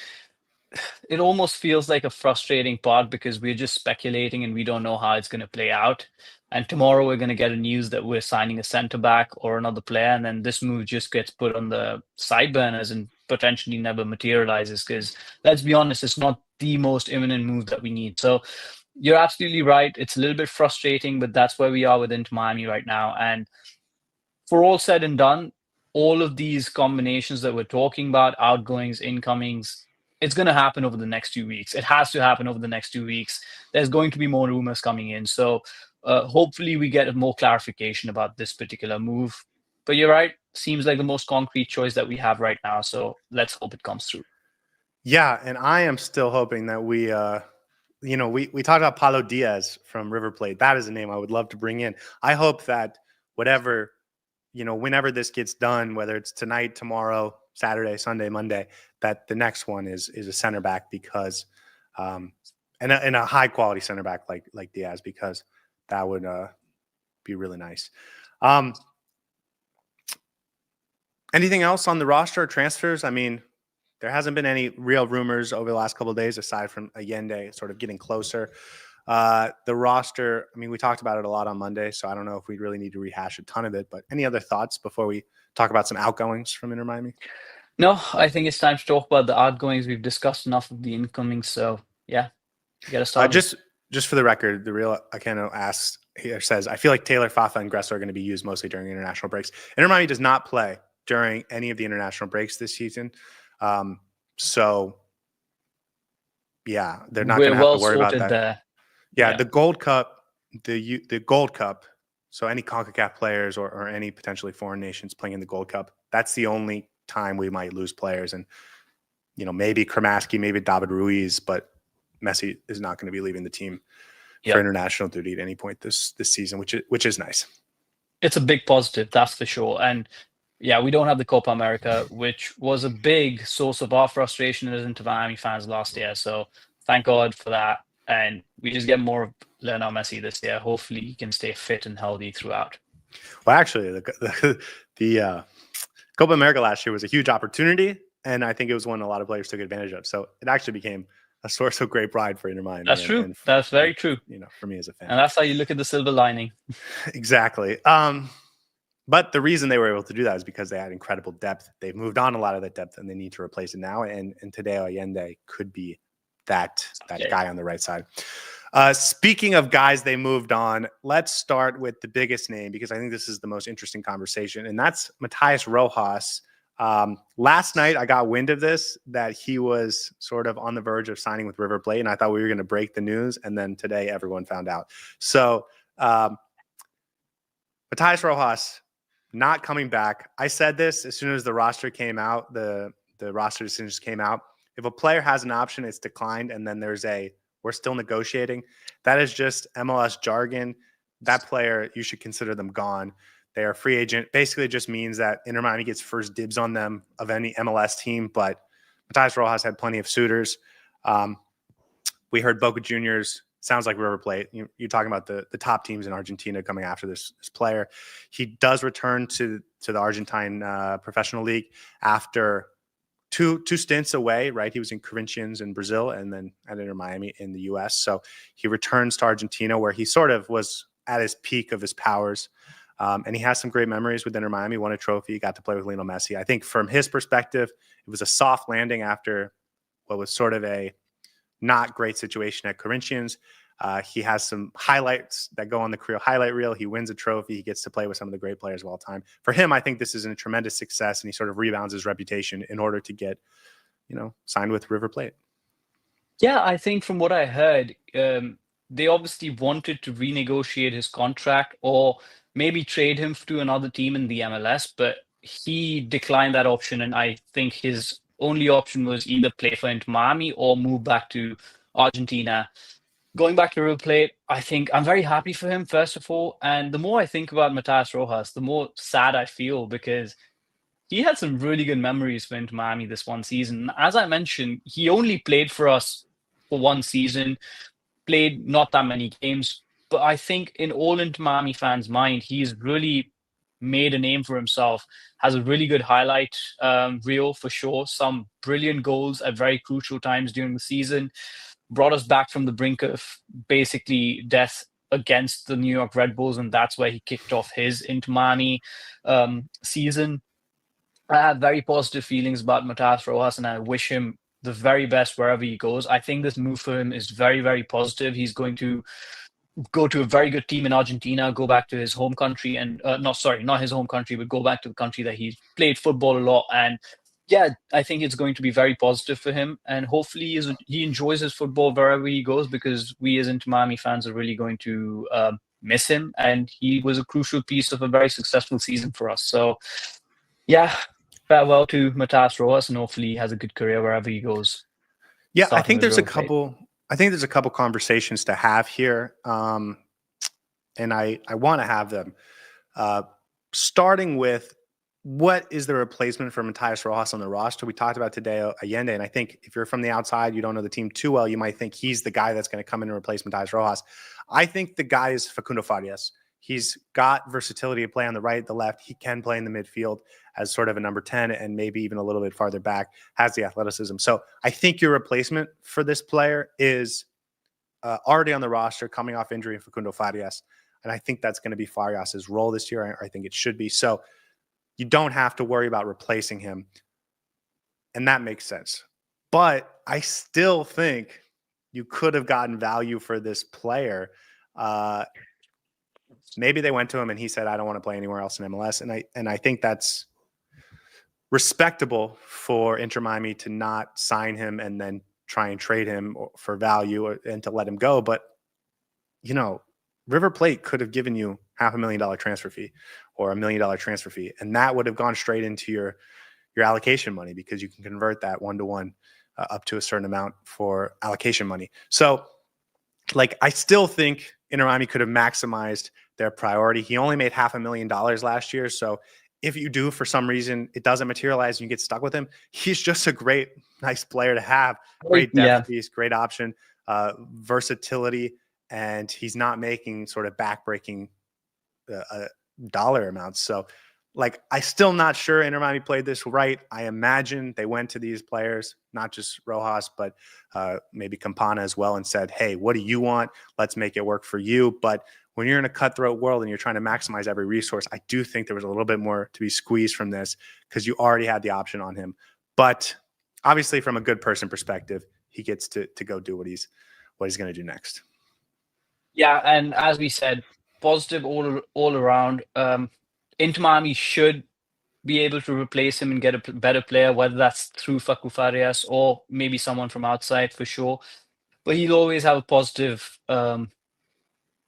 S2: It almost feels like a frustrating part because we're just speculating and we don't know how it's going to play out. And tomorrow we're going to get a news that we're signing a center back or another player, and then this move just gets put on the side burners and potentially never materializes because, let's be honest, it's not the most imminent move that we need. So you're absolutely right. It's a little bit frustrating, but that's where we are with Inter Miami right now. And for all said and done, all of these combinations that we're talking about, outgoings, incomings, it's going to happen over the next 2 weeks. It has to happen over the next 2 weeks. There's going to be more rumors coming in. So hopefully we get more clarification about this particular move. But you're right. Seems like the most concrete choice that we have right now. So let's hope it comes through.
S1: Yeah, and I am still hoping that we talked about Paulo Diaz from River Plate. That is a name I would love to bring in. I hope that whenever this gets done, whether it's tonight, tomorrow, Saturday, Sunday, Monday, that the next one is a center back because, and a high quality center back like Diaz, because that would be really nice. Anything else on the roster or transfers? I mean, there hasn't been any real rumors over the last couple of days aside from Allende sort of getting closer. The roster, I mean, we talked about it a lot on Monday, so I don't know if we really need to rehash a ton of it, but any other thoughts before we talk about some outgoings from Inter Miami?
S2: No, I think it's time to talk about the outgoings. We've discussed enough of the incomings, so yeah, get us started.
S1: Just for the record, the real Akeno asks here says, I feel like Taylor, Fafa, and Gressler are going to be used mostly during international breaks. Inter Miami does not play during any of the international breaks this season. So yeah, they're not going
S2: We're
S1: to have
S2: well
S1: to worry about
S2: sorted
S1: that.
S2: there.
S1: Yeah, the Gold Cup, the Gold Cup. So any CONCACAF players or any potentially foreign nations playing in the Gold Cup, that's the only time we might lose players. And, maybe Kramaski, maybe David Ruiz, but Messi is not going to be leaving the team for international duty at any point this season, which is nice.
S2: It's a big positive, that's for sure. And yeah, we don't have the Copa America, which was a big source of our frustration as Inter Miami fans last year. So thank God for that. And we just get more of Lionel Messi this year. Hopefully he can stay fit and healthy throughout.
S1: Well, actually, the Copa America last year was a huge opportunity, and I think it was one a lot of players took advantage of. So it actually became a source of great pride for Inter Miami.
S2: That's true. That's very true.
S1: For me as a fan.
S2: And that's how you look at the silver lining.
S1: Exactly. But the reason they were able to do that is because they had incredible depth. They've moved on a lot of that depth, and they need to replace it now. And Tadeo Allende could be that guy on the right side. Speaking of guys they moved on, let's start with the biggest name, because I think this is the most interesting conversation, and that's Matias Rojas. Last night, I got wind of this, that he was sort of on the verge of signing with River Plate, and I thought we were going to break the news, and then today everyone found out. So Matias Rojas not coming back. I said this as soon as the roster came out, the roster decisions came out. If a player has an option, it's declined, and then we're still negotiating. That is just MLS jargon. That player, you should consider them gone. They are a free agent. Basically, it just means that Inter Miami gets first dibs on them of any MLS team, but Matias Rojas had plenty of suitors. We heard Boca Juniors. Sounds like River Plate. You're talking about the top teams in Argentina coming after this player. He does return to the Argentine professional league after two stints away, right? He was in Corinthians in Brazil and then at Inter Miami in the U.S. So he returns to Argentina, where he sort of was at his peak of his powers. And he has some great memories with Inter Miami, won a trophy, got to play with Lionel Messi. I think from his perspective, it was a soft landing after what was sort of a not great situation at Corinthians. He has some highlights that go on the career highlight reel. He wins a trophy. He gets to play with some of the great players of all time. For him, I think this is a tremendous success, and he sort of rebounds his reputation in order to get, signed with River Plate.
S2: Yeah, I think from what I heard, they obviously wanted to renegotiate his contract or maybe trade him to another team in the MLS, but he declined that option. And I think his only option was either play for Inter Miami or move back to Argentina. Going back to River Plate, I think I'm very happy for him, first of all. And the more I think about Matias Rojas, the more sad I feel, because he had some really good memories for Inter Miami this one season. As I mentioned, he only played for us for one season, played not that many games. But I think in all Inter Miami fans' mind, he's really made a name for himself, has a really good highlight reel for sure, some brilliant goals at very crucial times during the season, brought us back from the brink of basically death against the New York Red Bulls, and that's where he kicked off his Inter Miami season. I have very positive feelings about Matias Rojas, and I wish him the very best wherever he goes. I think this move for him is very, very positive. He's going to go to a very good team in Argentina, go back to his home country, and not his home country, but go back to the country that he's played football a lot. And yeah, I think it's going to be very positive for him, and hopefully he enjoys his football wherever he goes, because we as Inter Miami fans are really going to miss him, and he was a crucial piece of a very successful season for us. So yeah, farewell to Matias Rojas, and hopefully he has a good career wherever he goes.
S1: Yeah, I think there's a couple conversations to have here, and I want to have them. Starting with, what is the replacement for Matias Rojas on the roster? We talked about Tadeo Allende, and I think if you're from the outside, you don't know the team too well, you might think he's the guy that's going to come in and replace Matias Rojas. I think the guy is Facundo Farias. He's got versatility to play on the right, the left. He can play in the midfield as sort of a number 10 and maybe even a little bit farther back, has the athleticism. So I think your replacement for this player is already on the roster, coming off injury in Facundo Farias. And I think that's going to be Farias' role this year. I think it should be. So you don't have to worry about replacing him. And that makes sense. But I still think you could have gotten value for this player. Maybe they went to him and he said, I don't want to play anywhere else in MLS. And I think that's respectable for Inter Miami to not sign him and then try and trade him for value and to let him go. But, you know, River Plate could have given you $500,000 transfer fee or $1 million transfer fee. And that would have gone straight into your allocation money, because you can convert that 1-to-1 up to a certain amount for allocation money. So, like, I still think Inter Miami could have maximized their priority. He only made $500,000 last year. So if you do, for some reason, it doesn't materialize and you get stuck with him, he's just a great, nice player to have. Great depth piece, great option, versatility, and he's not making sort of backbreaking dollar amounts. So, like, I still not sure Inter Miami played this right. I imagine they went to these players, not just Rojas, but maybe Campana as well, and said, hey, what do you want? Let's make it work for you. But when you're in a cutthroat world and you're trying to maximize every resource, I do think there was a little bit more to be squeezed from this, because you already had the option on him. But obviously, from a good person perspective, he gets to go do what he's going to do next.
S2: Yeah, and as we said, positive all around. Inter Miami should be able to replace him and get a better player, whether that's through Facu Farias or maybe someone from outside, for sure. But he'll always have a positive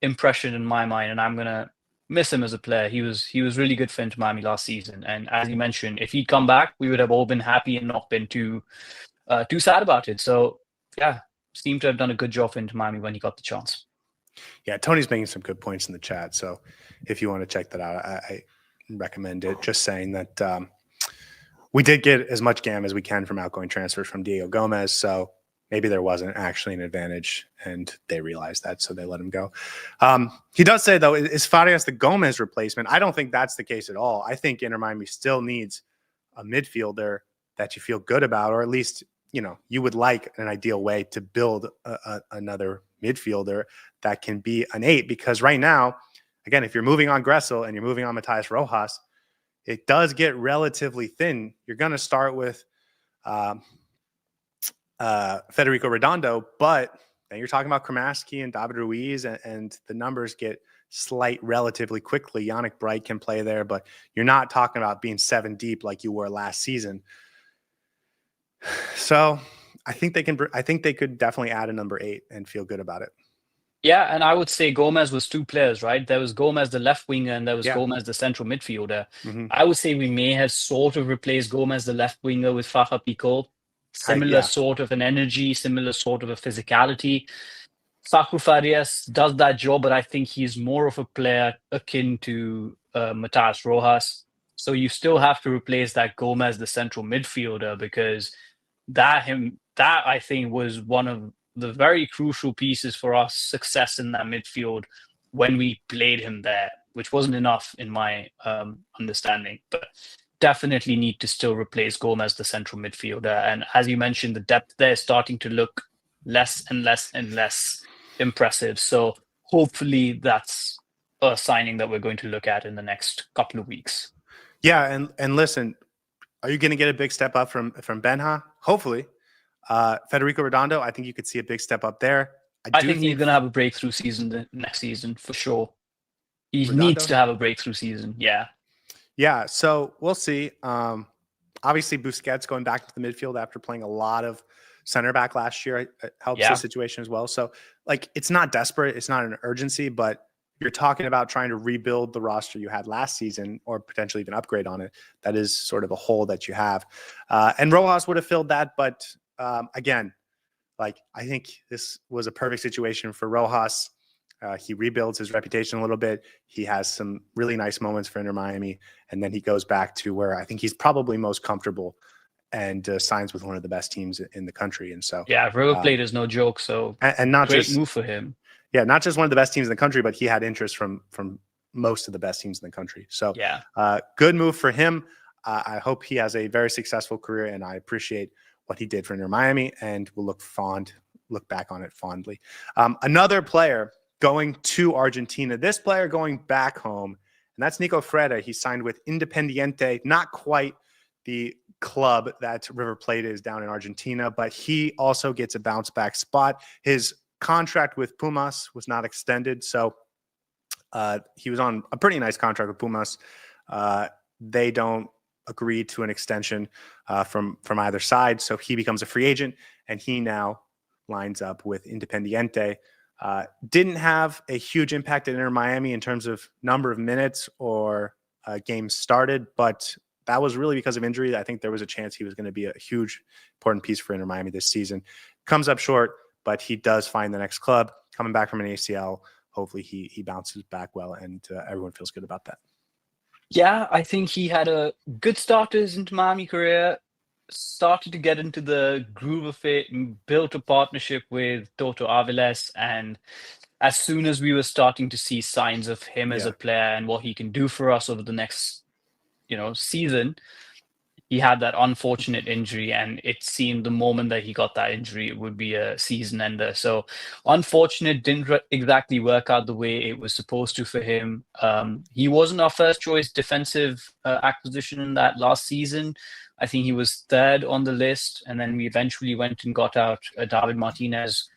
S2: impression in my mind, and I'm gonna miss him as a player. He was really good for Inter Miami last season, and as you mentioned, if he'd come back, we would have all been happy and not been too sad about it. So yeah, seemed to have done a good job for Inter Miami when he got the chance.
S1: Yeah, Tony's making some good points in the chat. So if you want to check that out, I recommend it. Just saying that we did get as much GAM as we can from outgoing transfers from Diego Gomez. So maybe there wasn't actually an advantage and they realized that, so they let him go. He does say, though, is Farias the Gomez replacement? I don't think that's the case at all. I think Inter Miami still needs a midfielder that you feel good about, or at least, you know, you would like an ideal way to build another midfielder that can be an 8. Because right now, again, if you're moving on Gressel and you're moving on Matias Rojas, it does get relatively thin. You're going to start with Federico Redondo, but then you're talking about Kramaski and David Ruiz, and the numbers get slight relatively quickly. Yannick Bright can play there, but you're not talking about being 7 deep like you were last season. So I think they could definitely add a number 8 and feel good about it.
S2: Yeah, and I would say Gomez was 2 players, right? There was Gomez, the left winger, and there was Gomez, the central midfielder.
S1: Mm-hmm.
S2: I would say we may have sort of replaced Gomez, the left winger, with Fafa Picault. Similar sort of an energy, similar sort of a physicality. Facu Farias does that job, but I think he's more of a player akin to Matias Rojas. So you still have to replace that Gomez, the central midfielder, because that I think was one of the very crucial pieces for our success in that midfield when we played him there, which wasn't enough in my understanding. But definitely need to still replace Gomez, the central midfielder. And as you mentioned, the depth there is starting to look less and less and less impressive. So hopefully that's a signing that we're going to look at in the next couple of weeks.
S1: Yeah, and listen, are you going to get a big step up from Benha? Hopefully. Federico Redondo, I think you could see a big step up there.
S2: I think he's going to have a breakthrough season next season for sure. He needs to have a breakthrough season. Yeah.
S1: Yeah, so we'll see. Obviously, Busquets going back to the midfield after playing a lot of center back last year helps the situation as well. So, like, it's not desperate. It's not an urgency, but you're talking about trying to rebuild the roster you had last season or potentially even upgrade on it. That is sort of a hole that you have. And Rojas would have filled that, but again, like, I think this was a perfect situation for Rojas. He rebuilds his reputation a little bit. He has some really nice moments for Inter Miami, and then he goes back to where I think he's probably most comfortable and signs with one of the best teams in the country. And so,
S2: yeah, River Plate is no joke. So,
S1: and not
S2: great
S1: just
S2: move for him.
S1: Yeah, not just one of the best teams in the country, but he had interest from most of the best teams in the country. So, good move for him. I hope he has a very successful career, and I appreciate what he did for Inter Miami, and we'll look look back on it fondly. Another player going to Argentina, this player going back home, and that's Nico Freda. He signed with Independiente, not quite the club that River Plate is down in Argentina, but he also gets a bounce back spot. His contract with Pumas was not extended, so he was on a pretty nice contract with Pumas. They don't agree to an extension from either side, so he becomes a free agent, and he now lines up with Independiente. Didn't have a huge impact at Inter Miami in terms of number of minutes or games started, but that was really because of injury. I think there was a chance he was going to be a huge, important piece for Inter Miami this season. Comes up short, but he does find the next club. Coming back from an ACL, hopefully he bounces back well, and everyone feels good about that.
S2: Yeah, I think he had a good start to his Inter Miami career, started to get into the groove of it, and built a partnership with Toto Aviles. And as soon as we were starting to see signs of him as a player and what he can do for us over the next, season, he had that unfortunate injury, and it seemed the moment that he got that injury, it would be a season ender. So unfortunate, didn't exactly work out the way it was supposed to for him. He wasn't our first choice defensive acquisition in that last season. I think he was third on the list, and then we eventually went and got out David Martinez.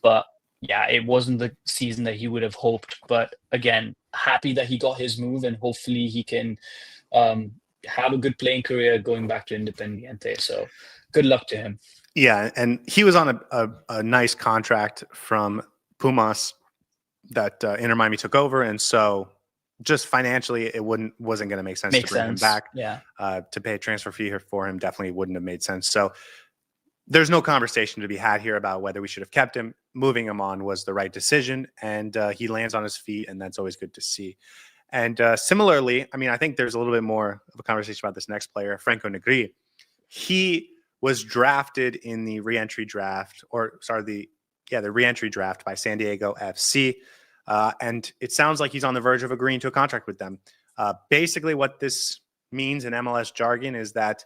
S2: But yeah, it wasn't the season that he would have hoped. But again, happy that he got his move, and hopefully he can have a good playing career going back to Independiente. So good luck to him.
S1: Yeah, and he was on a nice contract from Pumas that Inter Miami took over, and so just financially, it wasn't going to make sense to bring him back.
S2: Yeah,
S1: to pay a transfer fee for him definitely wouldn't have made sense. So there's no conversation to be had here about whether we should have kept him. Moving him on was the right decision, and he lands on his feet, and that's always good to see. And similarly, I mean, I think there's a little bit more of a conversation about this next player, Franco Negri. He was drafted in the re-entry draft, the re-entry draft by San Diego FC. And it sounds like he's on the verge of agreeing to a contract with them. Basically, what this means in MLS jargon is that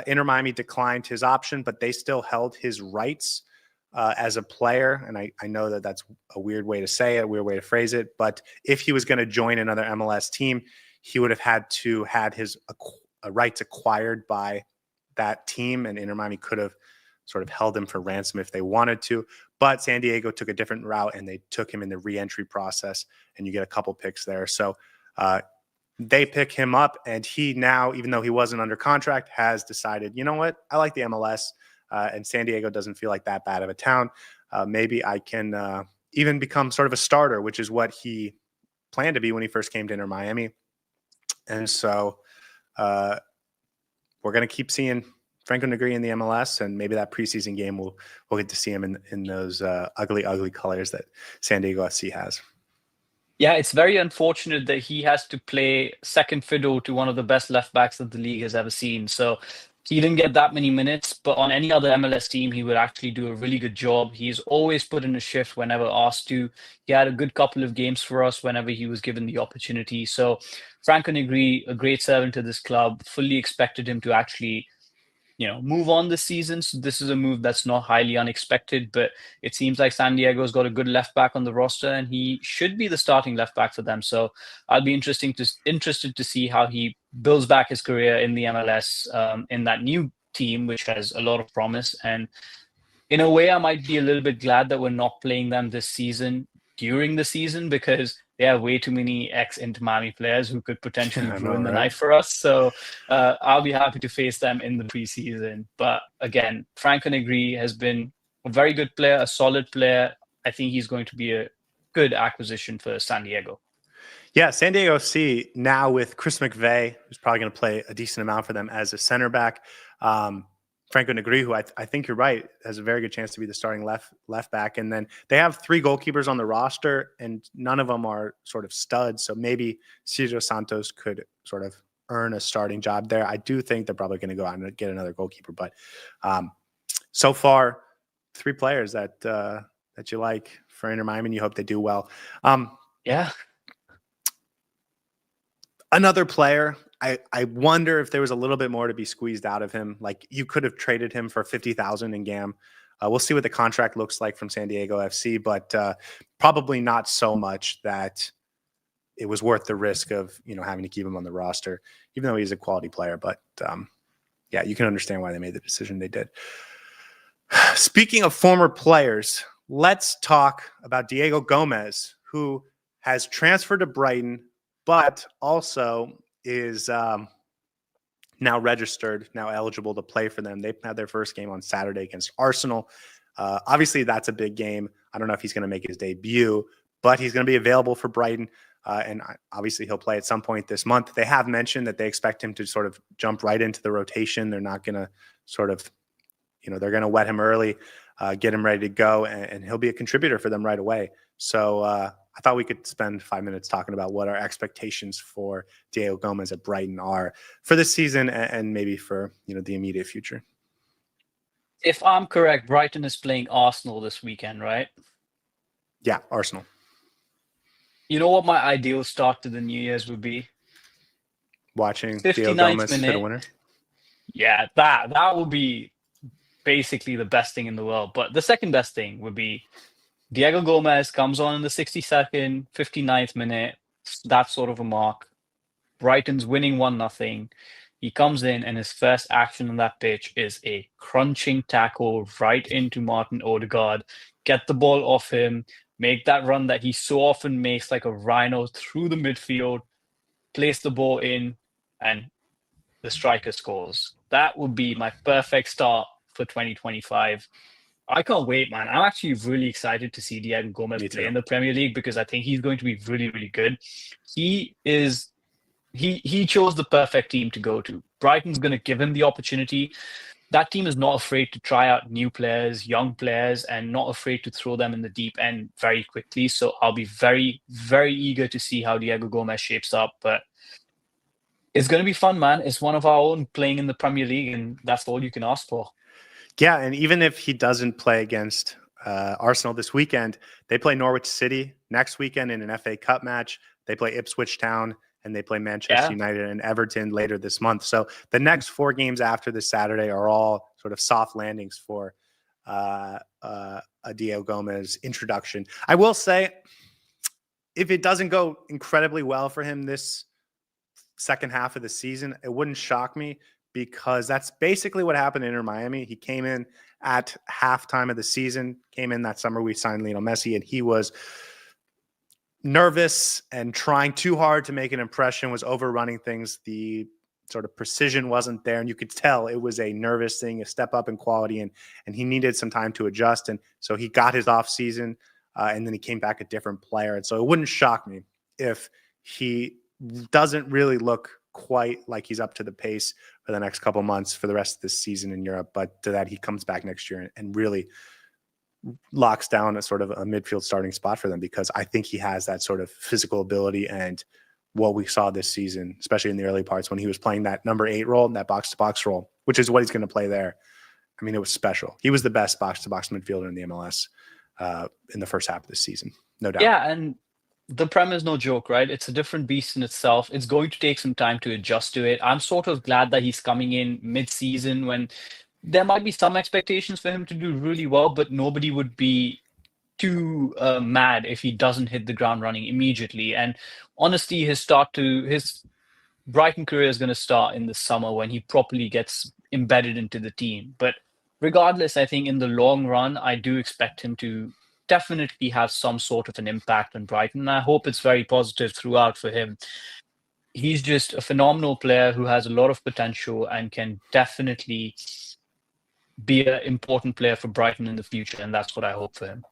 S1: Inter Miami declined his option, but they still held his rights as a player. And I know that that's a weird way to say it, a weird way to phrase it. But if he was going to join another MLS team, he would have had to had his rights acquired by that team, and Inter Miami could have sort of held him for ransom if they wanted to. But San Diego took a different route, and they took him in the re-entry process, and you get a couple picks there. So they pick him up, and he now, even though he wasn't under contract, has decided, you know what, I like the MLS, and San Diego doesn't feel like that bad of a town. Maybe I can even become sort of a starter, which is what he planned to be when he first came to Inter Miami. And so we're going to keep seeing Franco Negri in the MLS, and maybe that preseason game we'll get to see him in those ugly colors that San Diego SC has.
S2: Yeah, it's very unfortunate that he has to play second fiddle to one of the best left backs that the league has ever seen. So he didn't get that many minutes, but on any other MLS team, he would actually do a really good job. He's always put in a shift whenever asked to. He had a good couple of games for us whenever he was given the opportunity. So Franco Negri, a great servant to this club, fully expected him to actually move on this season. So this is a move that's not highly unexpected, but it seems like San Diego's got a good left back on the roster, and he should be the starting left back for them. So I'll be interested to see how he builds back his career in the MLS, in that new team, which has a lot of promise. And in a way, I might be a little bit glad that we're not playing them this season during the season, because they have way too many ex-Inter Miami players who could potentially ruin the night for us. So I'll be happy to face them in the preseason. But again, Franco Negri has been a very good player, a solid player. I think he's going to be a good acquisition for San Diego.
S1: Yeah, San Diego FC now with Chris McVeigh, who's probably going to play a decent amount for them as a center back. Franco Negri, who I think you're right, has a very good chance to be the starting left back. And then they have 3 goalkeepers on the roster, and none of them are sort of studs. So maybe Cesar Santos could sort of earn a starting job there. I do think they're probably going to go out and get another goalkeeper. But so far, 3 players that you like for Inter Miami, and you hope they do well.
S2: Yeah.
S1: Another player, I wonder if there was a little bit more to be squeezed out of him. Like, you could have traded him for $50,000 in GAM. We'll see what the contract looks like from San Diego FC, but probably not so much that it was worth the risk of, having to keep him on the roster, even though he's a quality player. But yeah, you can understand why they made the decision they did. Speaking of former players, let's talk about Diego Gomez, who has transferred to Brighton, but also is now registered, now eligible to play for them. They had their first game on Saturday against Arsenal. Obviously, that's a big game. I don't know if he's going to make his debut, but he's going to be available for Brighton. And obviously, he'll play at some point this month. They have mentioned that they expect him to sort of jump right into the rotation. They're not going to sort of, they're going to wet him early, get him ready to go, and he'll be a contributor for them right away. So I thought we could spend 5 minutes talking about what our expectations for Diego Gomez at Brighton are for this season and maybe for, the immediate future.
S2: If I'm correct, Brighton is playing Arsenal this weekend, right?
S1: Yeah, Arsenal.
S2: You know what my ideal start to the New Year's would be?
S1: Watching Diego Gomez hit a winner?
S2: Yeah, that would be basically the best thing in the world. But the second best thing would be Diego Gomez comes on in the 62nd, 59th minute, that sort of a mark. Brighton's winning 1-0. He comes in and his first action on that pitch is a crunching tackle right into Martin Odegaard. Get the ball off him, make that run that he so often makes like a rhino through the midfield, place the ball in, and the striker scores. That would be my perfect start for 2025. I can't wait, man. I'm actually really excited to see Diego Gomez play in the Premier League because I think he's going to be really, really good. He chose the perfect team to go to. Brighton's going to give him the opportunity. That team is not afraid to try out new players, young players, and not afraid to throw them in the deep end very quickly. So I'll be very, very eager to see how Diego Gomez shapes up. But it's going to be fun, man. It's one of our own playing in the Premier League, and that's all you can ask for.
S1: Yeah, and even if he doesn't play against Arsenal this weekend, they play Norwich City next weekend in an FA Cup match. They play Ipswich Town, and they play Manchester United and Everton later this month. So the next 4 games after this Saturday are all sort of soft landings for a Diego Gomez introduction. I will say, if it doesn't go incredibly well for him this second half of the season, it wouldn't shock me, because that's basically what happened in Inter Miami. He came in at halftime of the season, came in that summer we signed Lionel Messi, and he was nervous and trying too hard to make an impression, was overrunning things. The sort of precision wasn't there, and you could tell it was a nervous thing, a step up in quality, and he needed some time to adjust. And so he got his off season, and then he came back a different player. And so it wouldn't shock me if he doesn't really look quite like he's up to the pace for the next couple months for the rest of this season in Europe, but that he comes back next year and really locks down a sort of a midfield starting spot for them, because I think he has that sort of physical ability. And what we saw this season, especially in the early parts when he was playing that number 8 role, that box-to-box role, which is what he's going to play there. I mean, it was special. He was the best box-to-box midfielder in the MLS in the first half of the season, no doubt.
S2: Yeah, and the Prem is no joke, right? It's a different beast in itself. It's going to take some time to adjust to it. I'm sort of glad that he's coming in mid-season when there might be some expectations for him to do really well, but nobody would be too mad if he doesn't hit the ground running immediately. And honestly, his Brighton career is going to start in the summer when he properly gets embedded into the team. But regardless, I think in the long run, I do expect him to definitely have some sort of an impact on Brighton. And I hope it's very positive throughout for him. He's just a phenomenal player who has a lot of potential and can definitely be an important player for Brighton in the future. And that's what I hope for him.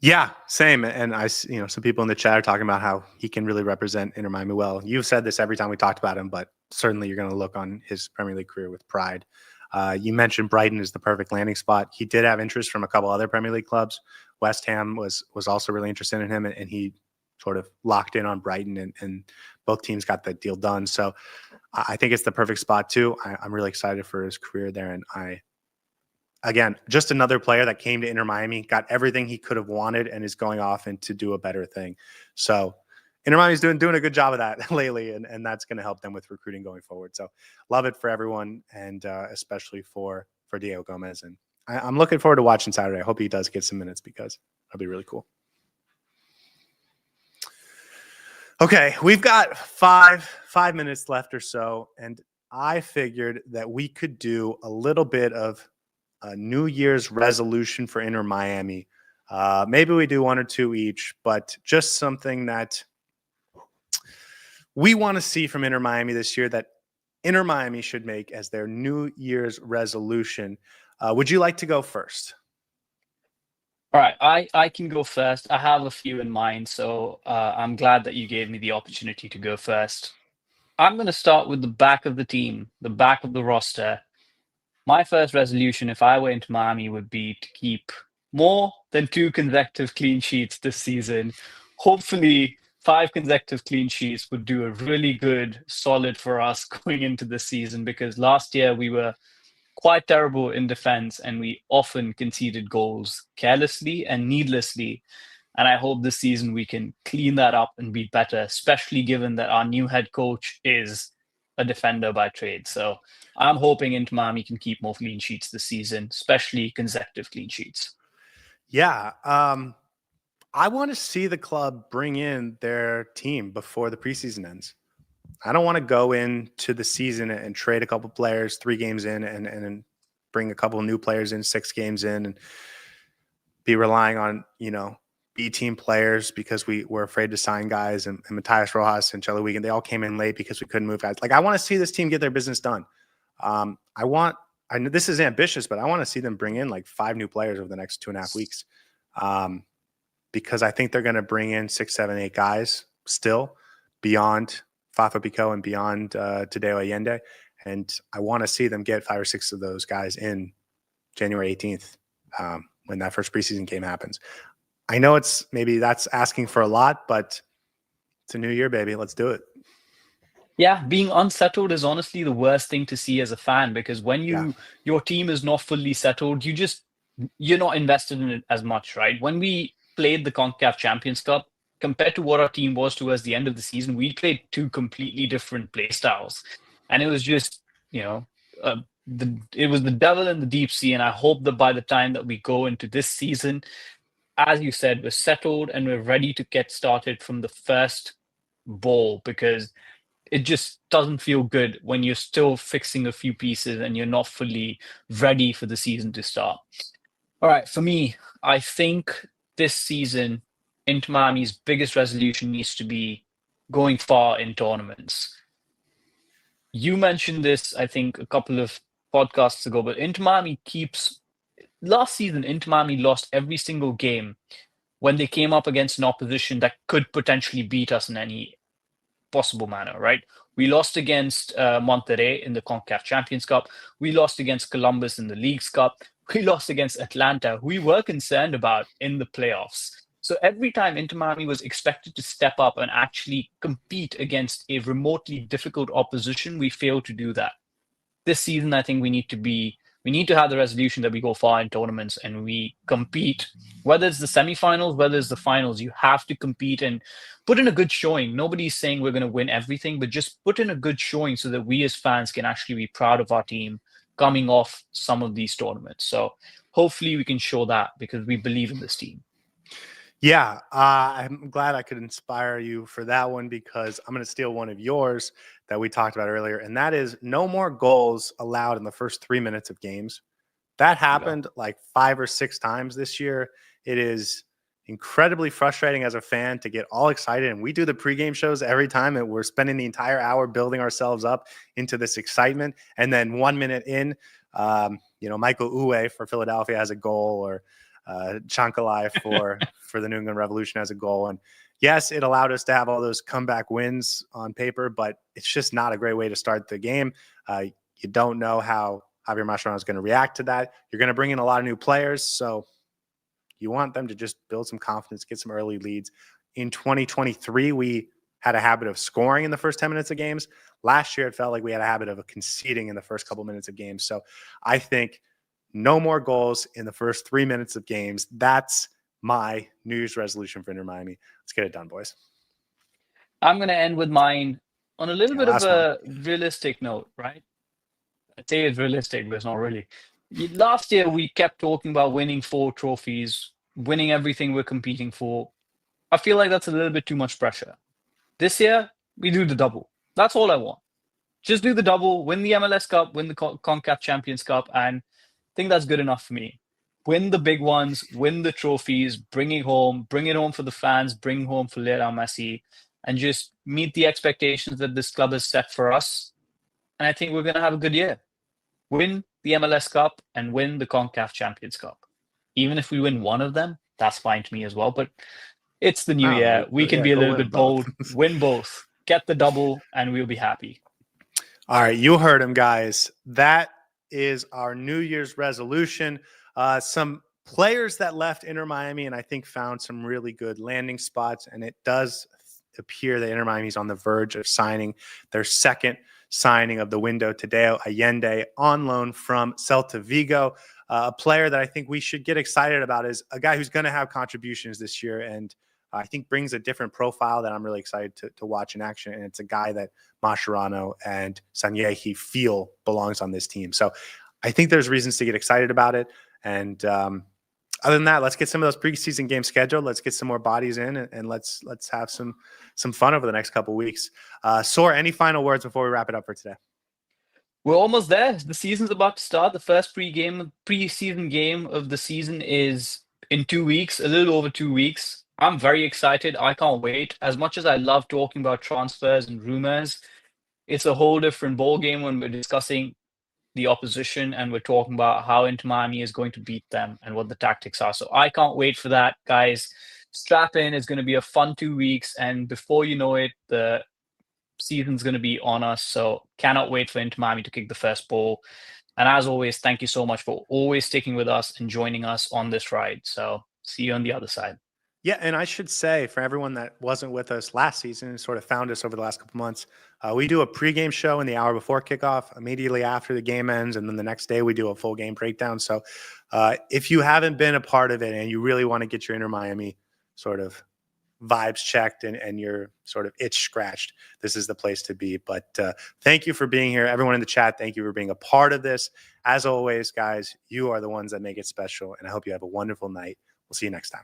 S1: Yeah, same. And some people in the chat are talking about how he can really represent Inter Miami well. You've said this every time we talked about him, but certainly you're going to look on his Premier League career with pride. You mentioned Brighton is the perfect landing spot. He did have interest from a couple other Premier League clubs. West Ham was also really interested in him, and he sort of locked in on Brighton, and both teams got that deal done. So I think it's the perfect spot too. I'm really excited for his career there. And again, just another player that came to Inter Miami, got everything he could have wanted, and is going off and to do a better thing. So Inter Miami's doing a good job of that lately, and that's going to help them with recruiting going forward. So love it for everyone, and especially for Diego Gomez. And I'm looking forward to watching Saturday. I hope he does get some minutes because that'll be really cool. Okay, we've got five minutes left or so, and I figured that we could do a little bit of a New Year's resolution for Inter Miami. Maybe we do one or two each, but just something that we want to see from Inter Miami this year that Inter Miami should make as their New Year's resolution. Would you like to go first?
S2: All right, I can go first. I have a few in mind, so I'm glad that you gave me the opportunity to go first. I'm going to start with the back of the team, the back of the roster. My first resolution, if I were into Miami, would be to keep more than 2 consecutive clean sheets this season. Hopefully, 5 consecutive clean sheets would do a really good solid for us going into the season, because last year we were quite terrible in defense and we often conceded goals carelessly and needlessly. And I hope this season we can clean that up and be better, especially given that our new head coach is a defender by trade. So I'm hoping Inter Miami can keep more clean sheets this season, especially consecutive clean sheets.
S1: Yeah. I want to see the club bring in their team before the preseason ends. I don't want to go into the season and trade a couple players 3 games in and bring a couple new players in 6 games in and be relying on, B team players because we were afraid to sign guys and Matias Rojas and Celta Vigo. They all came in late because we couldn't move guys. Like, I want to see this team get their business done. I know this is ambitious, but I want to see them bring in like 5 new players over the next 2.5 weeks. Because I think they're going to bring in 6, 7, 8 guys still beyond Fafa Pico and beyond Tadeo Allende. And I want to see them get 5 or 6 of those guys in January 18th when that first preseason game happens. I know that's asking for a lot, but it's a new year, baby. Let's do it.
S2: Yeah, being unsettled is honestly the worst thing to see as a fan, because when your team is not fully settled, you're not invested in it as much, right? When we played the CONCACAF Champions Cup, compared to what our team was towards the end of the season, we played 2 completely different play styles. And it was just, it was the devil in the deep sea. And I hope that by the time that we go into this season, as you said, we're settled and we're ready to get started from the first ball, because it just doesn't feel good when you're still fixing a few pieces and you're not fully ready for the season to start. All right, for me, I think this season, Inter Miami's biggest resolution needs to be going far in tournaments. You mentioned this, I think, a couple of podcasts ago, but last season, Inter Miami lost every single game when they came up against an opposition that could potentially beat us in any possible manner, right? We lost against Monterrey in the CONCACAF Champions Cup. We lost against Columbus in the Leagues Cup. We lost against Atlanta, who we were concerned about in the playoffs. So every time Inter Miami was expected to step up and actually compete against a remotely difficult opposition, we failed to do that. This season, I think we need to have the resolution that we go far in tournaments and we compete, whether it's the semifinals, whether it's the finals. You have to compete and put in a good showing. Nobody's saying we're going to win everything, but just put in a good showing so that we as fans can actually be proud of our team coming off some of these tournaments. So hopefully we can show that, because we believe in this team.
S1: Yeah, I'm glad I could inspire you for that one, because I'm going to steal one of yours that we talked about earlier, and that is no more goals allowed in the first 3 minutes of games. That happened like 5 or 6 times this year. It is incredibly frustrating as a fan to get all excited, and we do the pregame shows every time, and we're spending the entire hour building ourselves up into this excitement, and then 1 minute in, Michael Uwe for Philadelphia has a goal, or Chankalai for the New England Revolution has a goal. And yes, it allowed us to have all those comeback wins on paper, but it's just not a great way to start the game. You don't know how Javier Mascherano is going to react to that. You're going to bring in a lot of new players, so you want them to just build some confidence, get some early leads. In 2023, we had a habit of scoring in the first 10 minutes of games. Last year, it felt like we had a habit of conceding in the first couple minutes of games. So I think no more goals in the first 3 minutes of games. That's my New Year's resolution for Inter Miami. Let's get it done, boys.
S2: I'm going to end with mine on a little bit of a realistic note, right? I'd say it's realistic, but it's not really. Last year, we kept talking about winning 4 trophies, winning everything we're competing for. I feel like that's a little bit too much pressure. This year, we do the double. That's all I want. Just do the double, win the MLS Cup, win the CONCACAF Champions Cup, and I think that's good enough for me. Win the big ones, win the trophies, bring it home for the fans, bring home for Lionel Messi, and just meet the expectations that this club has set for us. And I think we're going to have a good year. Win the MLS Cup and win the CONCACAF Champions Cup. Even if we win one of them, that's fine to me as well. But it's the new year. We can be a little bit bold, win both, get the double, and we'll be happy.
S1: All right, you heard him, guys. That is our New Year's resolution. Some players that left Inter Miami and I think found some really good landing spots, and it does appear that Inter Miami is on the verge of signing their second signing of the window, Tadeo Allende, on loan from Celta Vigo. A player that I think we should get excited about is a guy who's going to have contributions this year and I think brings a different profile that I'm really excited to watch in action. And it's a guy that Mascherano and Sanyehi feel belongs on this team. So I think there's reasons to get excited about it. And other than that, let's get some of those preseason games scheduled. Let's get some more bodies in and let's have some fun over the next couple of weeks. Saur, any final words before we wrap it up for today?
S2: We're almost there. The season's about to start. The first preseason game of the season is in 2 weeks, a little over 2 weeks. I'm very excited. I can't wait. As much as I love talking about transfers and rumors, it's a whole different ball game when we're discussing the opposition and we're talking about how Inter Miami is going to beat them and what the tactics are. So I can't wait for that, guys. Strap in. It's going to be a fun 2 weeks. And before you know it, the season's going to be on us. So cannot wait for Inter Miami to kick the first ball. And as always, thank you so much for always sticking with us and joining us on this ride. So see you on the other side.
S1: Yeah, and I should say for everyone that wasn't with us last season and sort of found us over the last couple months, we do a pregame show in the hour before kickoff, immediately after the game ends, and then the next day we do a full game breakdown. So if you haven't been a part of it and you really want to get your Inter Miami sort of vibes checked and your sort of itch scratched, this is the place to be. But thank you for being here. Everyone in the chat, thank you for being a part of this. As always, guys, you are the ones that make it special, and I hope you have a wonderful night. We'll see you next time.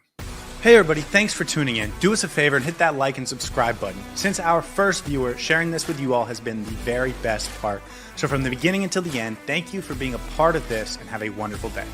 S1: Hey everybody, thanks for tuning in. Do us a favor and hit that like and subscribe button. Since our first viewer, sharing this with you all has been the very best part. So from the beginning until the end, thank you for being a part of this and have a wonderful day.